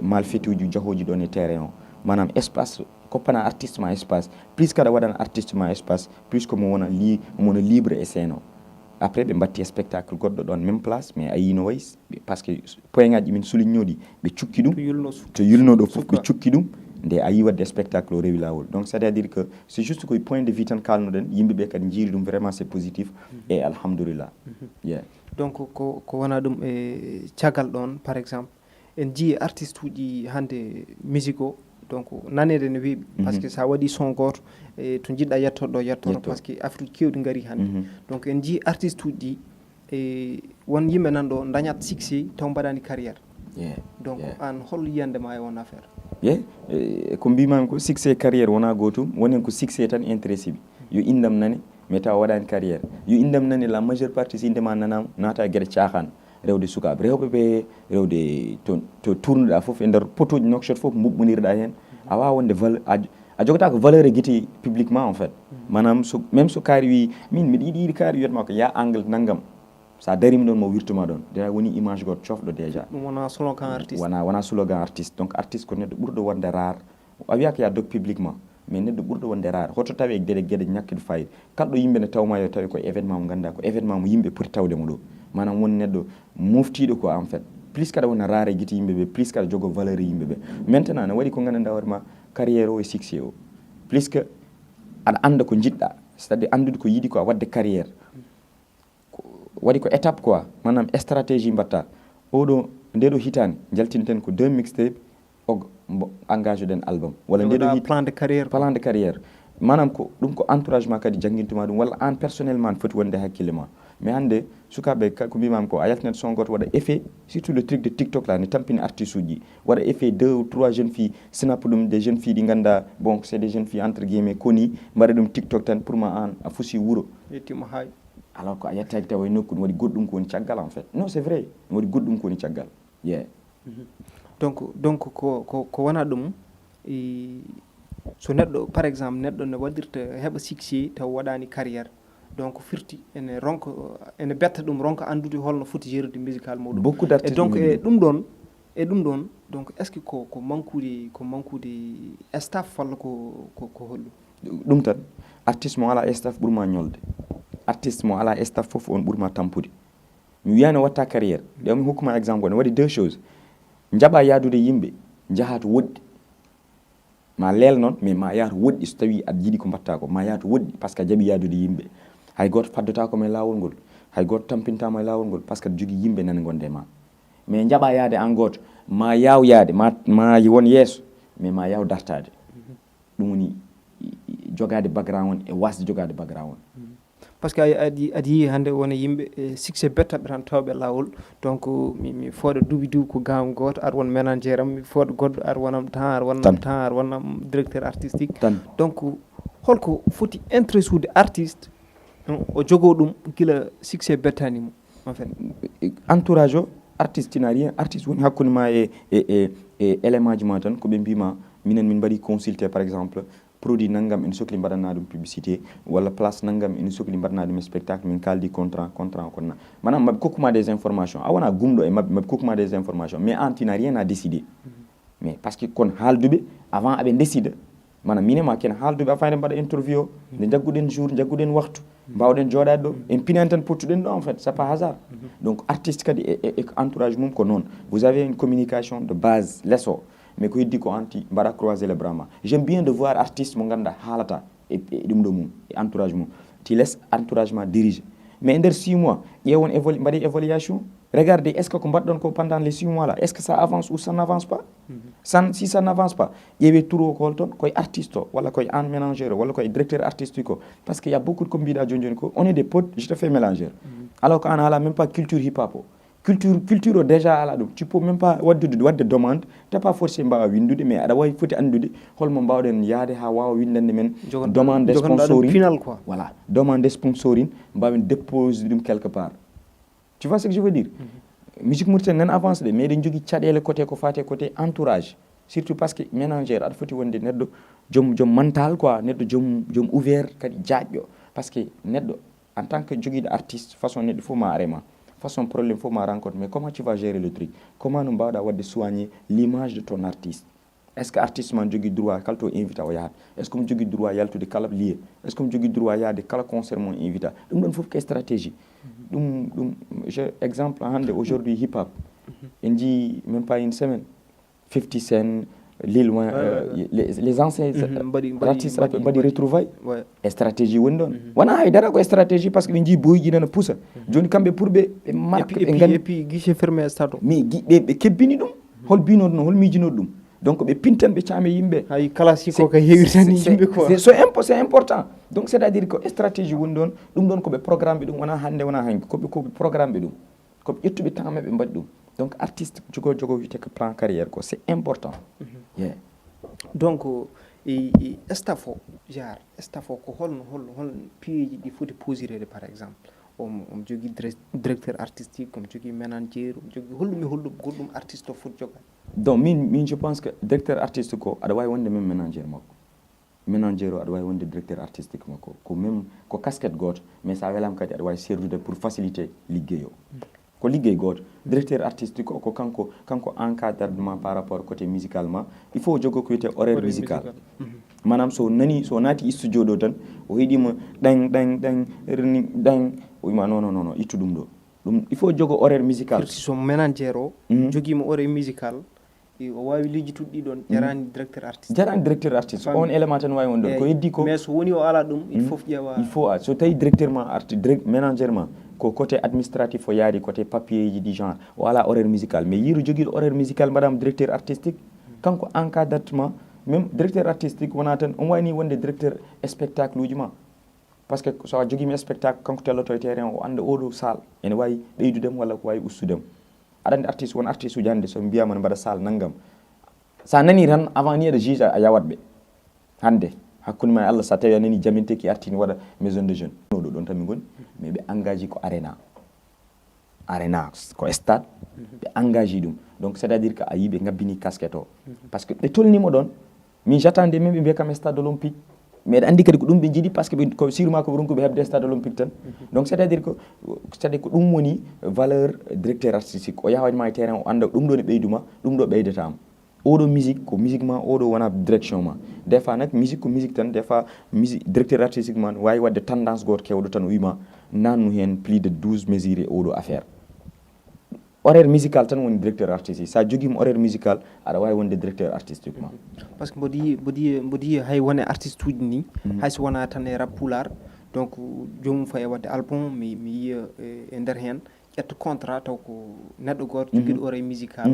malfaituji jahoji ɗon e terrain o manam espace koppana artiste ma espace plus kada waɗana artiste ma espace plus que mo wona libre e scène o après ɓe mbatti spectacle goɗɗo ɗon même place mais a yino way par ce que point ngaji min soulignoɗi ɓe cukki ɗum to yulno ɗo fof ɓe cukki ɗum nde a yi wadde spectacle o rewi lawol donc c'est à dire que c'est juste koye point de vue tan kalnoɗen yimɓeɓe kadi jiiri ɗum vraiment c'est positif et alhamdulillah
donc ko wona ɗum e caggal ɗon par exemple en jii artiste uji hande musique o donc nanede ne weeɓi par ce que sa waɗi son goto e to jiɗɗa yettoɗo ɗo yettoto par ce que affaire kewɗi gaari hande donc en jii artiste uji e won yimɓe nan ɗo dañat succès taw mbaɗani carrière donc an hol yiyandema e won affaire
ko mbimami ko succès carrière wona gotum wonen ko succès tan intéressé ɓi yo indam nane mais taw waɗani carrière yo indam nane la majeure partie so indema nanama nata gueɗe cahan rewde sukaɓe rewɓeɓe rewde to tourneɗa foof e nder potoji nokshot foof mbuɓɓonirɗa hen a wawa wonde valeur a jogata ko valeur e guite publiquement en fait manam même so kaari wi min mbiɗa yiɗi kaari wiyatma ko ya angle naggam sa darima ɗon mo wirtuma ɗon déjà woni image goto cofɗo déjà
ɗum wona slogan artiste
wona slogan artiste donc artiste ko neɗɗo ɓurɗo wonde rare a wiya ko ya dog publiquement mais neɗɗo ɓurɗo wonde rare hoto tawi gueɗe ñakkiɗo fayida kalɗo yimɓe ne tawma yo tawi koye événement mo ganduɗa ko événement mo yimɓe poti tawdemo ɗo manam won neɗɗo moftiɗo ko en fait plus kada wona rare guite yimɓeɓe plus kada jogo valeur yimɓeɓe maintenant ne waɗi ko gandanɗa hoorema carrière o e succès o plus que aɗa anda ko jiɗɗa c'est à dire andude ko yiiɗi ko wadde carrière waɗi ko étape quoi manam stratégie mbatta oɗo ndeɗo hitande jaltinten ko 2 mixtape engagé den album wala ndeɗo
plan de carrière
manam ko ɗum ko entourage ma kadi janguintuma ɗum walla an personnellement foti wonde hakkille ma mais hande sukaɓe ko mbimam ko a yaltinat son goto waɗa effet surtout le truc de TikTok là ne tampini artiste uji waɗa effet 2 ou 3 jeunes filles snap ɗum des jeunes filles ɗi ganda bon c'est des jeunes filles entre guillemets koni mbaɗa ɗum TikTok tan pour ma an a fusi wuuro
yettima hay
alors ko a yettaki tawa e nokku ɗum waɗi goɗɗum ko woni caggal en fait non c'est vrai ɗum waɗi goɗɗum ko woni caggal yeah
donc ko wona ɗum so neɗɗo par exemple neɗɗo ne waɗirta heɓa succès taw waɗani carrière donc firti ene ronka ene betta ɗum ronka andude holno foti gérude musical muɗum
beaucoup d'artistes
donc e ɗum ɗon donc est ce que ko manquude staff walla ko hollum
ɗum tan artiste mo ala staff ɓurma ñolde artiste mo ala staff fof on ɓurma tampude mi wiyani watta carrière ɗe mi hokkuma exemple ne waɗi deux choses jaɓa yaadude yimɓe jaha to woɗɗi ma leel noon mais ma yaha to woɗɗi so tawi aɗa yiiɗi ko mbatta ko ma yaha to woɗɗi par ce que a jaɓi yaadude yimɓe hay goto faddotako e lawol ngol hay goto tampintama e lawol ngol par ce que aɗa jogui yimɓe nane gonde ma mais jaɓa yaade en goto ma yaw yaade ma won yeeso mais ma yaw dartade ɗum woni jogade background on e wasde jogade background on
par ce que aɗa yii hannde wona yimɓe succès bettaɓe tan tawɓe lawol donc mi fooɗa duuɓi ko gam goto ar won ménagére am mi fooɗa goɗɗo ar wonam temps ar wonnam temps ar wonnam directeur artistique donc holko foti intéresse ude artiste o jogo ɗum gila succès bettanimo en fait
entourage o artiste tina rien artiste woni hakkude ma e élément ji ma tan ko ɓe mbima minen min mbaɗi consulté par exemple produit nangam ene sohli mbaɗana ɗum publicité walla place nangam ene sohli mbaɗana ɗum spectacle min kaldi contrat konna manam maɓe kokkuma des informations a wona gumɗo e maɓe kokkuma des informations mais an tina rien à décider mais par ce que kon haalduɓe avant aɓe décida manam minema ken haalduɓe afayde mbaɗa interview o nde jagguɗen jour jagguɗen waktu mbawɗen jooɗade ɗo en pinan tan pottuɗen ɗo en fait c'est pas hasard donc artiste kadi e entourage mum ko noon vous avez une communication de base lesso mais ko heddi ko anti mbaɗa croiser les bras ma j'aime bien de voir artiste mo ganduɗa haalata e ɗum ɗo mum e entourage mum ti laisse entourage ma dirige mais e nder 6 mois ƴeewon mbaɗi évaluation regardez est ce que ko mbaɗɗon ko pendant les 6 mois là est ce que ça avance ou ça n'avance pas si ça n'avance pas ƴeewe tour ko holton koye artiste o walla koye an ménageur o walla koye directeur artistique o parce que y a beaucoup de ko mbiɗa joni ko on est des potes je te fais mélangeur alors que an ala même pas culture hip hop o culture o déjà ala ɗum tu peux même pas wadde demande t'as pas forcé mbawa windude mais aɗa wawi foti andude holmo mbawɗen yaade ha wawa windande men demande de sponsoring
final quoi
voilà demande de sponsoring mbawen dépose ɗum quelque part tu vois ce que je veux dire musique mauritanie nan avance de mais eɗen jogui caɗele côté ko fate côté entourage surtout parce que ménagère aɗa foti wonde neɗɗo joom mental quoi neɗɗo joom ouvert kadi jaajƴo par ce que neɗɗo en tant que joguiɗo artiste façon neɗɗo fof ma arema façon problème faut ma rencontre mais comment tu vas gérer le truc comment nous mbawɗa wadde soigner l'image de ton artiste est ce que artiste man jogui droit kala to invita o yahat est ce que mo jogui droit yaltude kala lieu est ce que mo jogui droit yaade kala concert mo invita ɗum ɗon fof ko stratégie ɗum exemple hande aujourd'hui hip hop en jii même pas une semaine 50 Cent Lil Wayne les anciens artistes mbaɗi retrouvaille e stratégie woni ɗon wona haydara ko stratégie par ce que ɓe jii boyiji nana poussa joni kamɓe pour ɓe marque ɓe gandi
et puis guichet fermé stade
mais ɓe kebbini ɗum hol binoɗo ɗum hol miijinoɗo ɗum donc ɓe pintan ɓe caame yimɓe
hay classique o ka hewitani yimɓe quoi
c'est important donc c'est à dire que stratégie woni ɗon ɗum ɗon koɓe programme ɓe ɗum wona hande wona hanki koɓe programme ɓe ɗum koɓe ƴettuɓe temps maɓe mbaɗi ɗum donc artiste jogo wiyete que plan carrière ko c'est important yeah
donc staff o staff o ko holno piyeji ɗi foti posirede par exemple omo jogui directeur artistique omo jogui ménagère omo jogui hollum goɗɗum artiste o foti jogade
donc min je pense que directeur artistique o aɗa wawi wonde même ménagère makko ménagère o aɗa wawi wonde directeur artistique makko ko même ko casquette goto mais sa welama kadi aɗa wawi serdude pour faciliter ligguey o ko liggey goto directeur artistique o ko kanko encadrement par rapport côté musicalement il faut jogo ko wiyete horaire musical manam so naati studio ɗo tan o heeɗima ɗang o wima non ittu ɗum ɗo ɗum il faut jogo horaire musical
so ménagère o joguima horaire musical o wawi lijjitude ɗiɗon jarani directeur artiste
on élément tan wawi won ɗon ko heddi ko
mais so woni o ala ɗum il faut ƴeewa
il faut so tawi directeur ma ménagère ma ko côté administratif o yaari côté papier ji du genre o ala horaire musical mais yiru joguiɗo horaire musical mbaɗama directeur artistique kanko encadrement même directeur artistique wona tan on wayni wonde directeur spectacle uji ma par ce que so a jogimi spectacle kanko telloto e terrain o anda oɗo salle ene wawi ɓeydudem walla ko wawi ustudem aɗa andi artiste won artiste uji hannde so mbiyama ne mbaɗa salle naggam sa nani tan avant ni aɗa juge a yawat ɓe hannde hakkude ma e Allah sa tawi a nani Jaminte ki artini waɗa maison de jeune ɗo ɗon tan min goni mais ɓe engagé ko arena ko stade ɓe engagé ɗum donc c'est à dire que a yi ɓe ngabbini casquette o par ce que ɓe tolnimo ɗon min j'attendais même ɓe mbiya kam stade olympique mais aɗa andi kadi ko ɗum ɓe jiiɗi par ce que ko sûrement ko ronkuɓe hebde stade olympique tan donc c'est à dire que c'est-à-dire ko ɗum woni valeur directeur artistique o yawajma e terrain o anda ɗum ɗo ne ɓeyduma ɗum ɗo ɓeydetama oɗo musique ko musique ma oɗo wona direction ma des fois nak musique ko musique tan des fois musique directeur artistique man wawi wadde tendance goto kewɗo tan o wima nannu hen plus de 12 mesures e oɗo affaire horaire musical tan woni directeur artistique sa joguima horaire musical aɗa wawi wonde directeur artistique ma
par ce que mboɗo yi hay wone artiste uji ni hayso wona tan e rap pular donc jomum faye wadde album mi yiya e nder hen ƴetta contrat taw ko neɗɗo goto joguiɗo horaire musical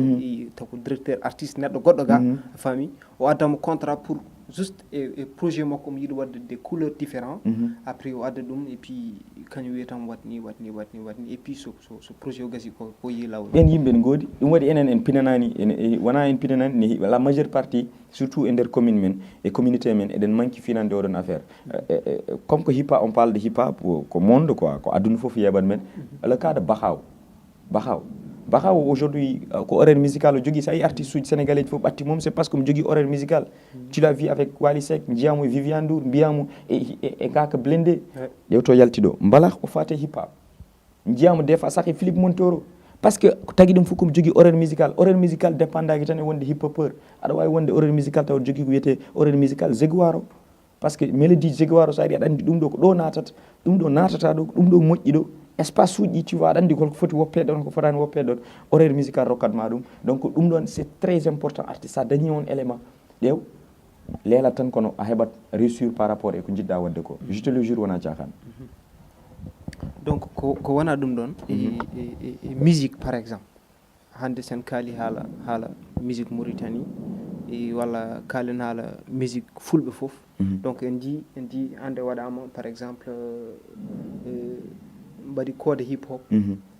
taw ko directeur artiste neɗɗo goɗɗo ga a faami o addamo contrat pour juste e projet makko mi yiiɗi wadde des couleurs différents après o adda ɗum et puis kañum wiya tan watni et puis so projet o gasi ko yi lawol
ɓen yimɓe ne goodi ɗum waɗi enen en pinanani wona en pinanani la majeure partie surtout e nder commune men e communauté men eɗen manqui finande oɗon affaire comme que hip hop on parle de hip hop ko monde quoi ko aduna foof yeɓat men le cas de Bakhaw aujourd'hui ko horaire musical o jogui sa yi artiste uji sénégalais ji fof ɓatti mom c'est parce que mo jogui horaire musical tu l'as vu avec Wally Seck jiyamo e Viviane Ndour mbiyamo e gaka blende ƴewto yalti ɗo mbalax o fate hip hop jiyamo des fois sakhe Philippe Montoro par ce que ko tagui ɗum fof komo jogui horaire musical dépendaki tan e wonde hip hopeur aɗa wawi wonde horaire musical taw jogui ko wiyete horaire musical Jaguar par ce que mélodie Jaguar so ari aɗa andi ɗum ɗo ko ɗo natata ɗum ɗo natata ɗo ɗum ɗo moƴƴi ɗo espace uji tu vois aɗa andi holko foti woppede ɗon ko fotani woppede ɗon horaire musical rokkatma ɗum donc ɗum ɗon c'est très important artiste sa dañi on élément ƴeew leelat tan kono a heɓat réussir par rapport e ko jiɗɗa wadde ko je te le jure wona cakan
donc ko wona ɗum ɗon e musique par exemple hande sen kaali haala musique Mauritanie walla kaalen haala musique fulɓe fof donc en ji hande waɗama par exemple mbaɗi code hip hop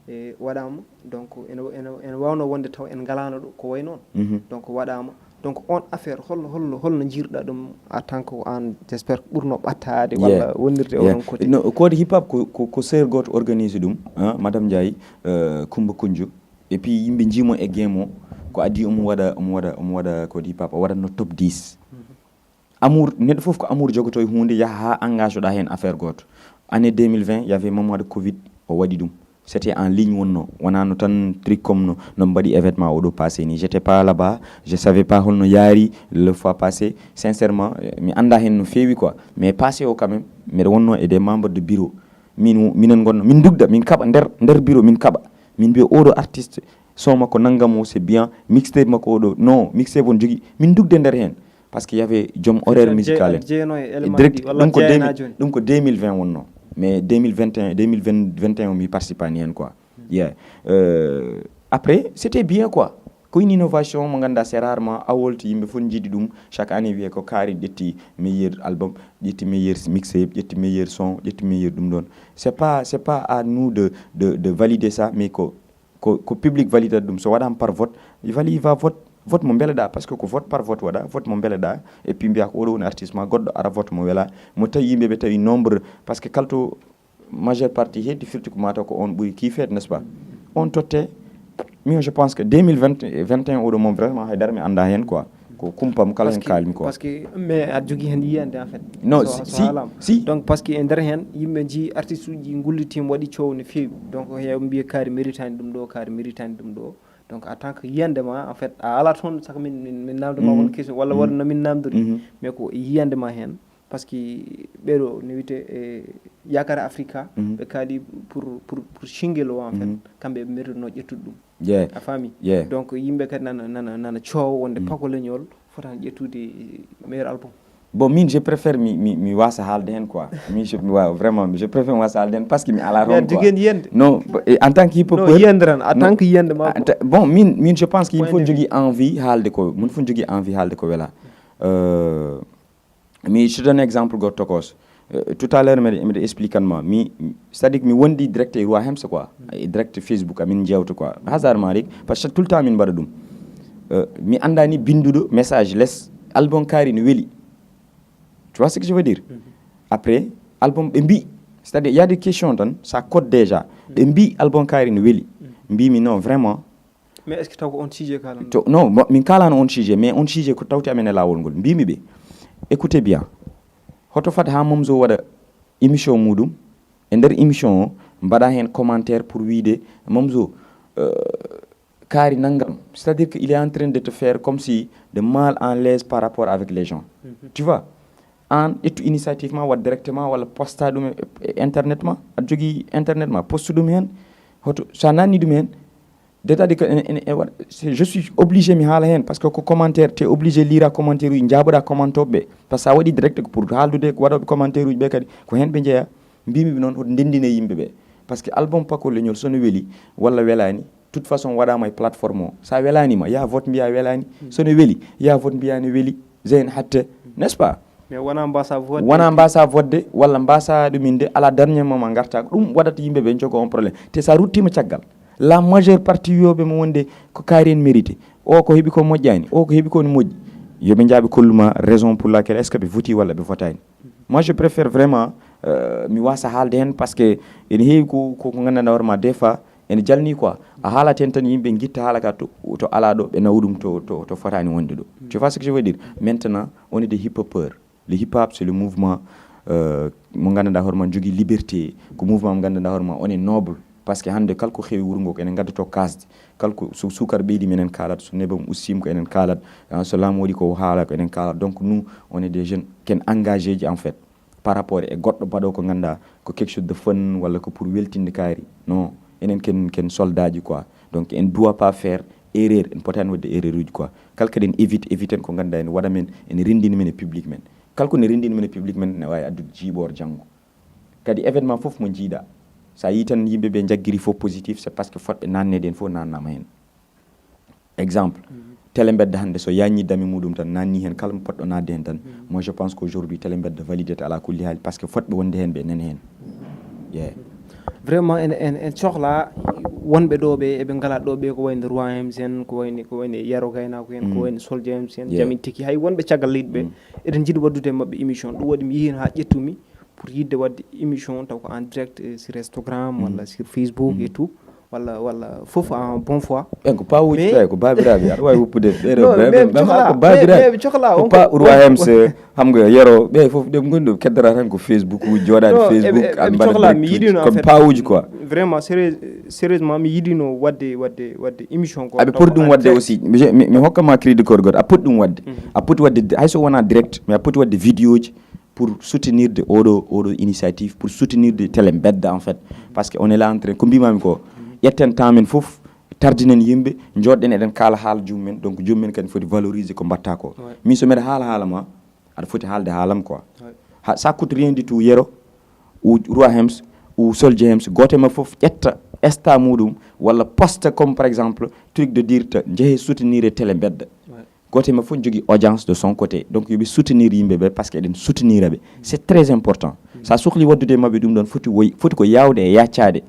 e waɗama donc ene wawno wonde taw en galano ɗo ko way noon donc waɗama donc on affaire holno jirɗa ɗum en tant que an j'espère que ɓurno ɓattade walla wondirde onon côté
code hip hop ko sœur goto organise ɗum madame Ndiaye Coumba Kunju et puis yimɓe jimo e game o ko addi omo waɗa code hip hop o waɗatno top 10 amour neɗɗo foof ko amour jogoto e hunde yaha ha engage oɗa hen affaire goto année 2020 il y avait moment de Covid o waɗi ɗum c'était en ligne wonno wonano tan truc comme no mbaɗi événement oɗo passé ni j'étais pas là-bas je savais pas holno yaari le fois passé sincèrement mi anda hen no feewi quoi mais passé o quand même mbiɗa wonno e des membres de bureau minen gonno min dugda min kaɓa nder bureau min kaɓa min mbiya oɗo artiste son makko nanggam o c'est bien mixtape makko oɗo non mixtape on jogui min dugde nder hen par ce que y avait joom horaire musical en direct ɗum ko 2020 wonno mais 2021 mi participani hen quoi après c'était bien quoi ko une innovation mo ganduɗa c'est rarement awolti yimɓe fof jiiɗi ɗum chaque année wiye ko kaari ƴetti meilleur album ƴetti meilleur mixtape ƴetti meilleur son ƴetti meilleur ɗum ɗon c'est pas à nous de valider ça mais ko public validata ɗum so waɗama par vote il va vote mo beeleɗa par ce que ko vote par vote waɗa vote mo beeleɗa et puis mbiya ko oɗo woni artiste ma goɗɗo ara vote mo weela mo tawi yimɓeɓe tawi nombre par ce que kalto majeure partie heddi firti ko mataw ko on ɓuuri kiifede n'est ce pas on totte min je pense que 2021 oɗo moom vraiment haydara mi anda hen quoi ko kumpam kala hen kalmi quoi
parce que mais aɗa jogui hen yiyande en fait
non si
donc par ce que e nder hen yimɓe ji artiste uji gullitima waɗi coow no fewi donc heew mbiya kaari méritani ɗum ɗo donc en tant que yiyande ma en fait a ala toon saka min namdoma won question walla waɗa no min namdori mais ko yiyande ma hen par ce que ɓeɗo no wiyete yakare africa ɓe kaali pour singel o en fait kamɓe ɓe méritano ƴettude ɗum a faami donc yimɓe kadi nana coow wonde pakoleñol fotani ƴettude meilleur album
bon min je préfère mi wasa haalde hen quoi vraiment je préfère mi wasa haalde hen par ce que mi ala ron quoi non en tant que hip hop
yiyande tan en tant que yiyande ma
bon min je pense qu'il faut jogui envie haalde ko mun faut jogui envie haalde ko wela mi je donne un exemple go tokos tout à l'heure me expliquant mi c'est-à-dire mi wondi direct e roi hems quoi direct Facebook amin jewto quoi hasardement rek parce que tout le temps min bada dum mi andani bindudo message less album kari ni weli tu vois ce que je veux dire après album be mbi c'est-à-dire il y a des questions tan ça code déjà be mbi album kari ni weli mbi mi non vraiment
mais est-ce que taw on sujet kala
non min kala on sujet mais on sujet ko tawti amene lawol ngol mbi mi be écoutez bien hoto fat ha momzo wada émission mudum e nder émission o mbada hen commentaire pour wiide momzo kari nangam c'est-à-dire qu'il est en train de te faire comme si de mal en l'aise par rapport avec les gens tu vois en ettu initiative ma wad directement wala posta dum internet ma ad jogi internet ma poste dum hen hoto sa nani dum hen c'est-à-dire que je suis obligé mi hala hen parce que ko commentaire te obligé lire commentaire uji jaboda commentobe parce que a wadi direct pour haldude ko wado commentaire uji be kadi ko hen be jeya mbimi non ho ndendine yimbe be parce que album pako leñol sono weli wala welani toute façon wada may plateforme o sa welani ma ya vote mbiya welani sono weli ya vote mbiya ni weli zain hatta n'est-ce pas
mais wana
mbasa vodde wala mbasa duminde ala dernier moment garta dum wadata yimbe be jogo on problème te sa ruttima ciagal la majeure partie yobe mo wonde ko kaari en mérité o ko hebi ko mojjani o ko hebi ko ni mojji yobe njaabe kolluma raison pour laquelle est-ce que be voti wala be votani moi je préfère vraiment mi wasa halde hen parce que en heewi ko ngandana warma des fois en jalni quoi a halaten tan yimbe gitta halaka to ala do be nawdum to fotani wonde do tu vois ce que je veux dire maintenant on est des hip-hopeurs le hip-hop c'est le mouvement mo ngandana horma jogi liberté ko mouvement mo ngandana horma on est noble parce que hande kalko xewi wurgo ko enen gaddato kasde kalko so sukar beedi menen kalat so nebam usim ko enen kalat so lam wodi ko haala ko enen kalat donc nous on est des jeunes ken engagés en fait par rapport e goddo bado ko ganda ko quelque chose de fun wala ko pour weltinde kaari non enen ken soldats quoi donc on doit pas faire erreur en potane wadde erreur uji quoi kalka den éviter ko ganda en wada men en rindini men public men kalko ne rindini men public men ne way addu jibor jango kadi événement fof mo jiida sa yi tan yimbe be jaggiri fo positif c'est parce que fotbe nanne den fo nannama hen exemple télé bedda hande so yañi dami mudum tan nanni hen kala poddo nadde hen tan moi je pense qu'aujourd'hui télé bedda validé ala kulli hal parce que fotbe wonde hen be nen hen yeah
vraiment en sohla wonbe do be e be ngala do be ko wayne royaume sen ko wayne yaro gayna ko en ko wayne soldier sen jamin tiki hay wonbe ciagal lidbe eden jidi waddude mabbe émission do wadi mi yihen ha jettumi pour yidde wadde émission taw ko en direct sur Instagram wala sur Facebook et tout wala fof en bonne foi
ko pa wuti ko babirabe ar way wuppude be
ko
babirabe ko pa royaume se xam nga yero be fof dem gondo keddara tan ko Facebook wu jodade Facebook am bala ko pa wuji quoi
vraiment sérieusement mi yidino wadde émission ko
abi pour dum wadde aussi mi hokkama crédit korgod a put dum wadde a put wadde hay so wona direct mais a put wadde vidéo pour soutenir de odo initiative pour soutenir de télé bedda en fait parce que on est là en train ko mbimami ko yetten tamen fof tardinen yimbe jodden eden kala haal jummen donc jummen kan foti valoriser ko batta ko mi so med haala ma ada foti haalde haalam quoi ça coûte rien du tout yero ou roi hems ou soldier hems gote ma fof etta esta mudum wala poste comme par exemple truc de dire te jehe soutenir télé bedda gote ma fof jogi audience de son côté donc yobi soutenir yimbe be parce que eden soutenir be c'est très important ça sokhli waddude mabbe dum don foti ko yawde e yaccade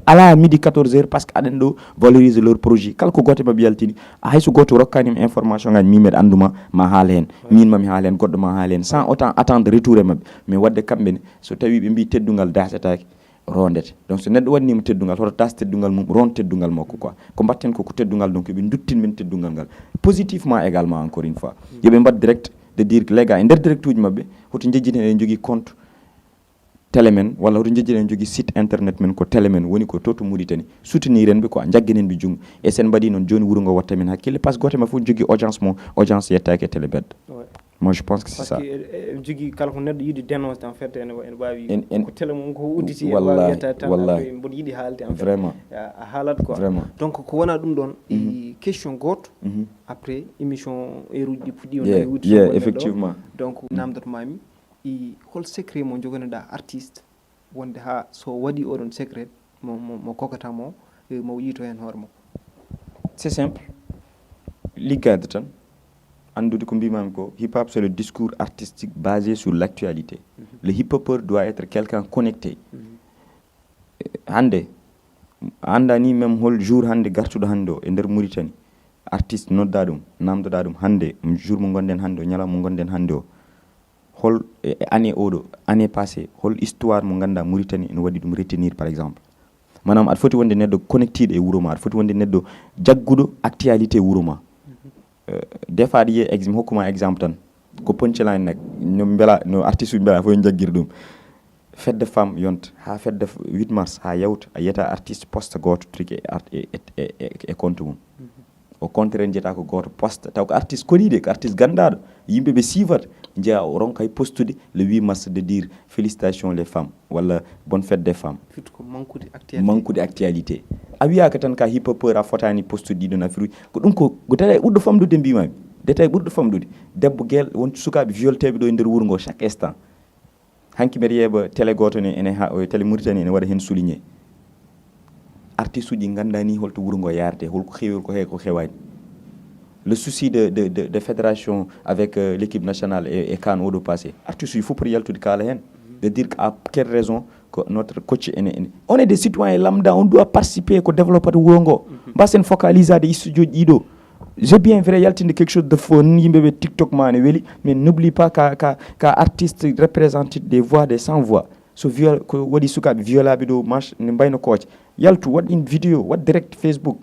ala midi 14h parce que aden do valoriser leur projet kala ko gote mabbe yaltini hayso goto rokkani information ngani mi med anduma ma halen min mami halen goddo ma halen sans autant attendre retour mabbe mais wadde kambe so tawi be mbi teddungal dasataake rondete donc so neddo wadni mo teddungal hoto tas teddungal mum ron teddungal makko quoi ko batten ko teddungal donc be duttin men teddungal ngal positivement également encore une fois yobe mbad direct de dire que les gars en direct uji mabbe hoto jejjiten en jogi compte telemen wala hoto jejjiten en jogi site internet men ko telemen woni ko toto muditani soutenir en be ko jaggenen be jungo e sen badi non joni wuro ngo watta men hakkille parce que gote ma fu jogi audience yettaake telebed moi je pense que c'est ça
parce que jogi kala ko neddo yidi dénonce en fait en bawi ko télé mon ko uditi wallahi
wallahi
bon yidi haalde en fait
vraiment
a haalat quoi donc ko wona dum don question goto après émission eruji pudi on wuti
yeah effectivement
donc namdat mami i hol secret mo jogoneda artiste wonde ha so wadi odon secret mo kokata mo yito hen hormo
c'est simple ligade tan andude ko mbimami ko hip hop c'est le discours artistique basé sur l'actualité. Le hip hopper doit être quelqu'un connecté. Hande anda ni même hol jour hande gartuɗo hande o e nder Mauritanie artiste nodda ɗum namdoɗa ɗum hande jour mo gonɗen hande o ñalawma mo gonɗen hande o hol année oɗo année passé hol histoire mo ganduɗa Mauritanie ene waɗi ɗum retenir par exemple manam aɗa foti wonde neɗɗo connectiɗo e wuuro ma aɗa foti wonde neɗɗo jagguɗo actualité wuuro ma des fois aɗa yiya exemple hokkuma exemple tan ko punchline nek no beela no artiste uji beela fof jagguir ɗum fête de femme yonta ha fête de 8 mars ha yawta a yiyata artiste poste goto truc e compte mum au contraire jeyata ko goto poste taw ko artiste koniɗe ko artiste gandaɗo yimɓe ɓe sivata jeeya o ronka hay postude le 8 mars de dire félicitations les femmes walla bonne fête des femmes
ko
manqude actualité a wiyaka tan ka hip hopeur a fotani postude ɗiɗon affaire ko ɗum ko détail ɓurɗo famɗude mbimami détail ɓurɗo famɗude debbo guel won sukaɓe violteɓe ɗo e nder wuuro ngo chaque instant hanki mbeɗa yeeɓa télé goto ne ene télé Mauritanie ene waɗa hen souligné artiste uji ganda ni holto wuuro ngo yarde holko heewi holko heewi ko hewani le souci de fédération avec l'équipe nationale et CAN oɗo passé artiste uji fof pour yaltude kala hen de dire à quelle raison que notre coach on est des citoyens lambda on doit participer ko développata wuuro ngo mbasen focalisade studio ji ɗiɗo j'ai bien vrai yaltinde quelque chose de fun yimɓeɓe TikTok ma ne weeli mais n'oublie pas ka artiste représente des voix des sans voix so viol ko waɗi sukaɓe violaɓe ɗo marche ne mbayno kooce yaltu waɗ une vidéo waɗ direct Facebook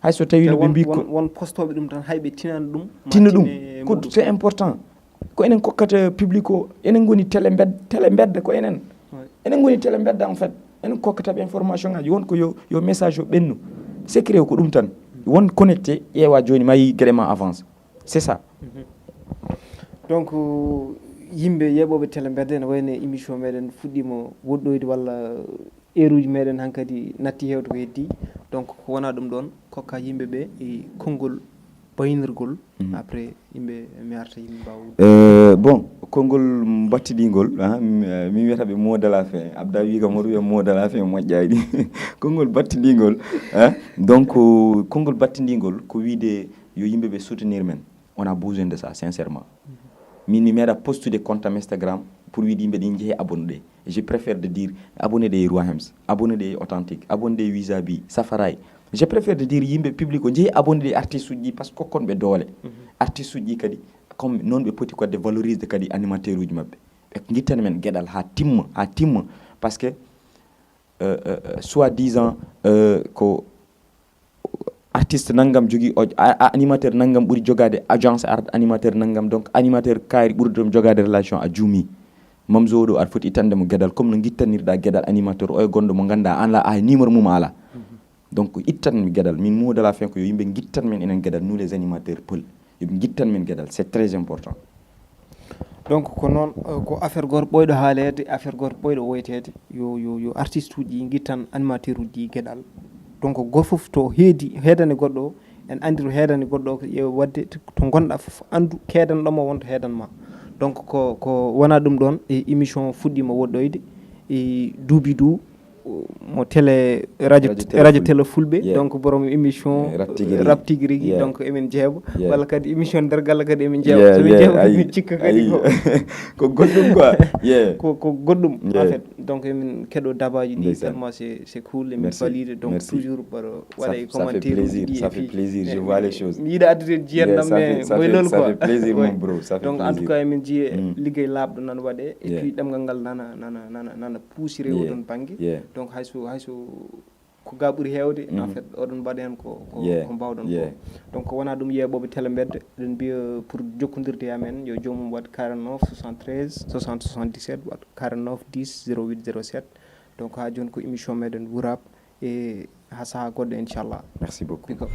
hay so tawi no ɓe mbi
won postoɓe ɗum tan hayɓe tinani ɗum
tinna ɗum ko c'est important ko enen kokkata public o enen goni télé bedda ko enen goni télé bedda en fait enen kokkataɓe information ngaji wonko yo message o ɓennu secret o ko ɗum tan won connecté ƴeewa joni ma yi gueɗe ma avance c'est ça
donc yimɓe yeɓoɓe télé bedda ne wayno émission meɗen fuɗɗima woɗɗoyde walla heure uji meɗen hankkadi natti hewde ko heddi donc ko wona ɗum ɗon kokka yimɓeɓe e konngol baynirgol après yimɓe mi arta yimɓe mbawa
bon konngol battiɗingol mi wiyataɓe mot de la fin abda wi kam oɗo wiya mot de la fin moƴƴani konngol battiɗingol donc konngol battiɗingol ko wiide yo yimɓeɓe soutenir men on a besoin de ça sincèrement min mi meeɗa postude compte am Instagram pour wiide yimɓe ɗin jeehe abonné ɗe je préfère de dire abonné ɗe e Roi Hems abonné ɗe e authentique abonné ɗe e Wisabi Safaray je préfère de dire yimɓe public o jeehi abonné ɗe artiste uji ɗi par ce que kokkonɓe doole artiste uji ɗi kadi comme noon ɓe poti kodde valorise kadi animateur uji maɓɓe ɓe guittana men gueɗal ha timma par ce que soi-disant ko artiste nanngam jogui animateur nanngam ɓuuri jogade agence animateur nanngam donc animateur kaari ɓuuri ɗum jogade relation a juumi Mamzo ɗo aɗa foti ittandemo gueɗal comme no guittanirɗa gueɗal animateur o e gonɗo mo ganduɗa an la a numéro mum ala donc ittanmi gueɗal min mot de la fin ko yo yimɓe guittan men enen gueɗal nous les animateurs peul yoɓe guittan men gueɗal c'est très important
donc ko noon ko affaire goto ɓoyɗo haalede affaire goto ɓoyɗo woytede yo artiste uji guittan animateur uji gueɗal donc goto foof to heedani goɗɗo o en andi to heedani goɗɗo o ko ƴeewa wadde to gonɗa foof andu keedanɗoma wonto heedanma donc ko wona ɗum ɗon e émission fuɗɗima woɗɗoyde e duuɓi du mo télé radio télé fulɓe donc borom émission rap tigui rigui donc emin jeeɓa walla kadi émission nder galle kadi emin jeeɓa somin jeeɓa min cikka kadi
ko goɗɗum quoi
ko goɗɗum en fait donc emin keɗo dabaji ɗi tellement c'est cool emin valide donc toujours mbaɗa waɗa e commentaire
ça fait plaisir je vois les choses
mi yiiɗa addude jiyannam mais moy loolu quoi
ça fait plaisir mon bro ça fait
donc en tout cas emin jiiye liggey labɗo nan waɗe et puis ɗemgal ngal nana puusire oɗon banggue donc hayso ko ga ɓuuri hewde en fait oɗon mbaɗa hen ko mbawɗon ko donc wona ɗum yeeɓoɓe télé bedde eɗen mbiya pour jokkodirde e amen yo jomum waɗ 49 73 60 77 waɗ 49 10 08 07 donc ha joni ko émission meɗen Wourap e ha saaha goɗɗo inchallah
merci beaucoup
big up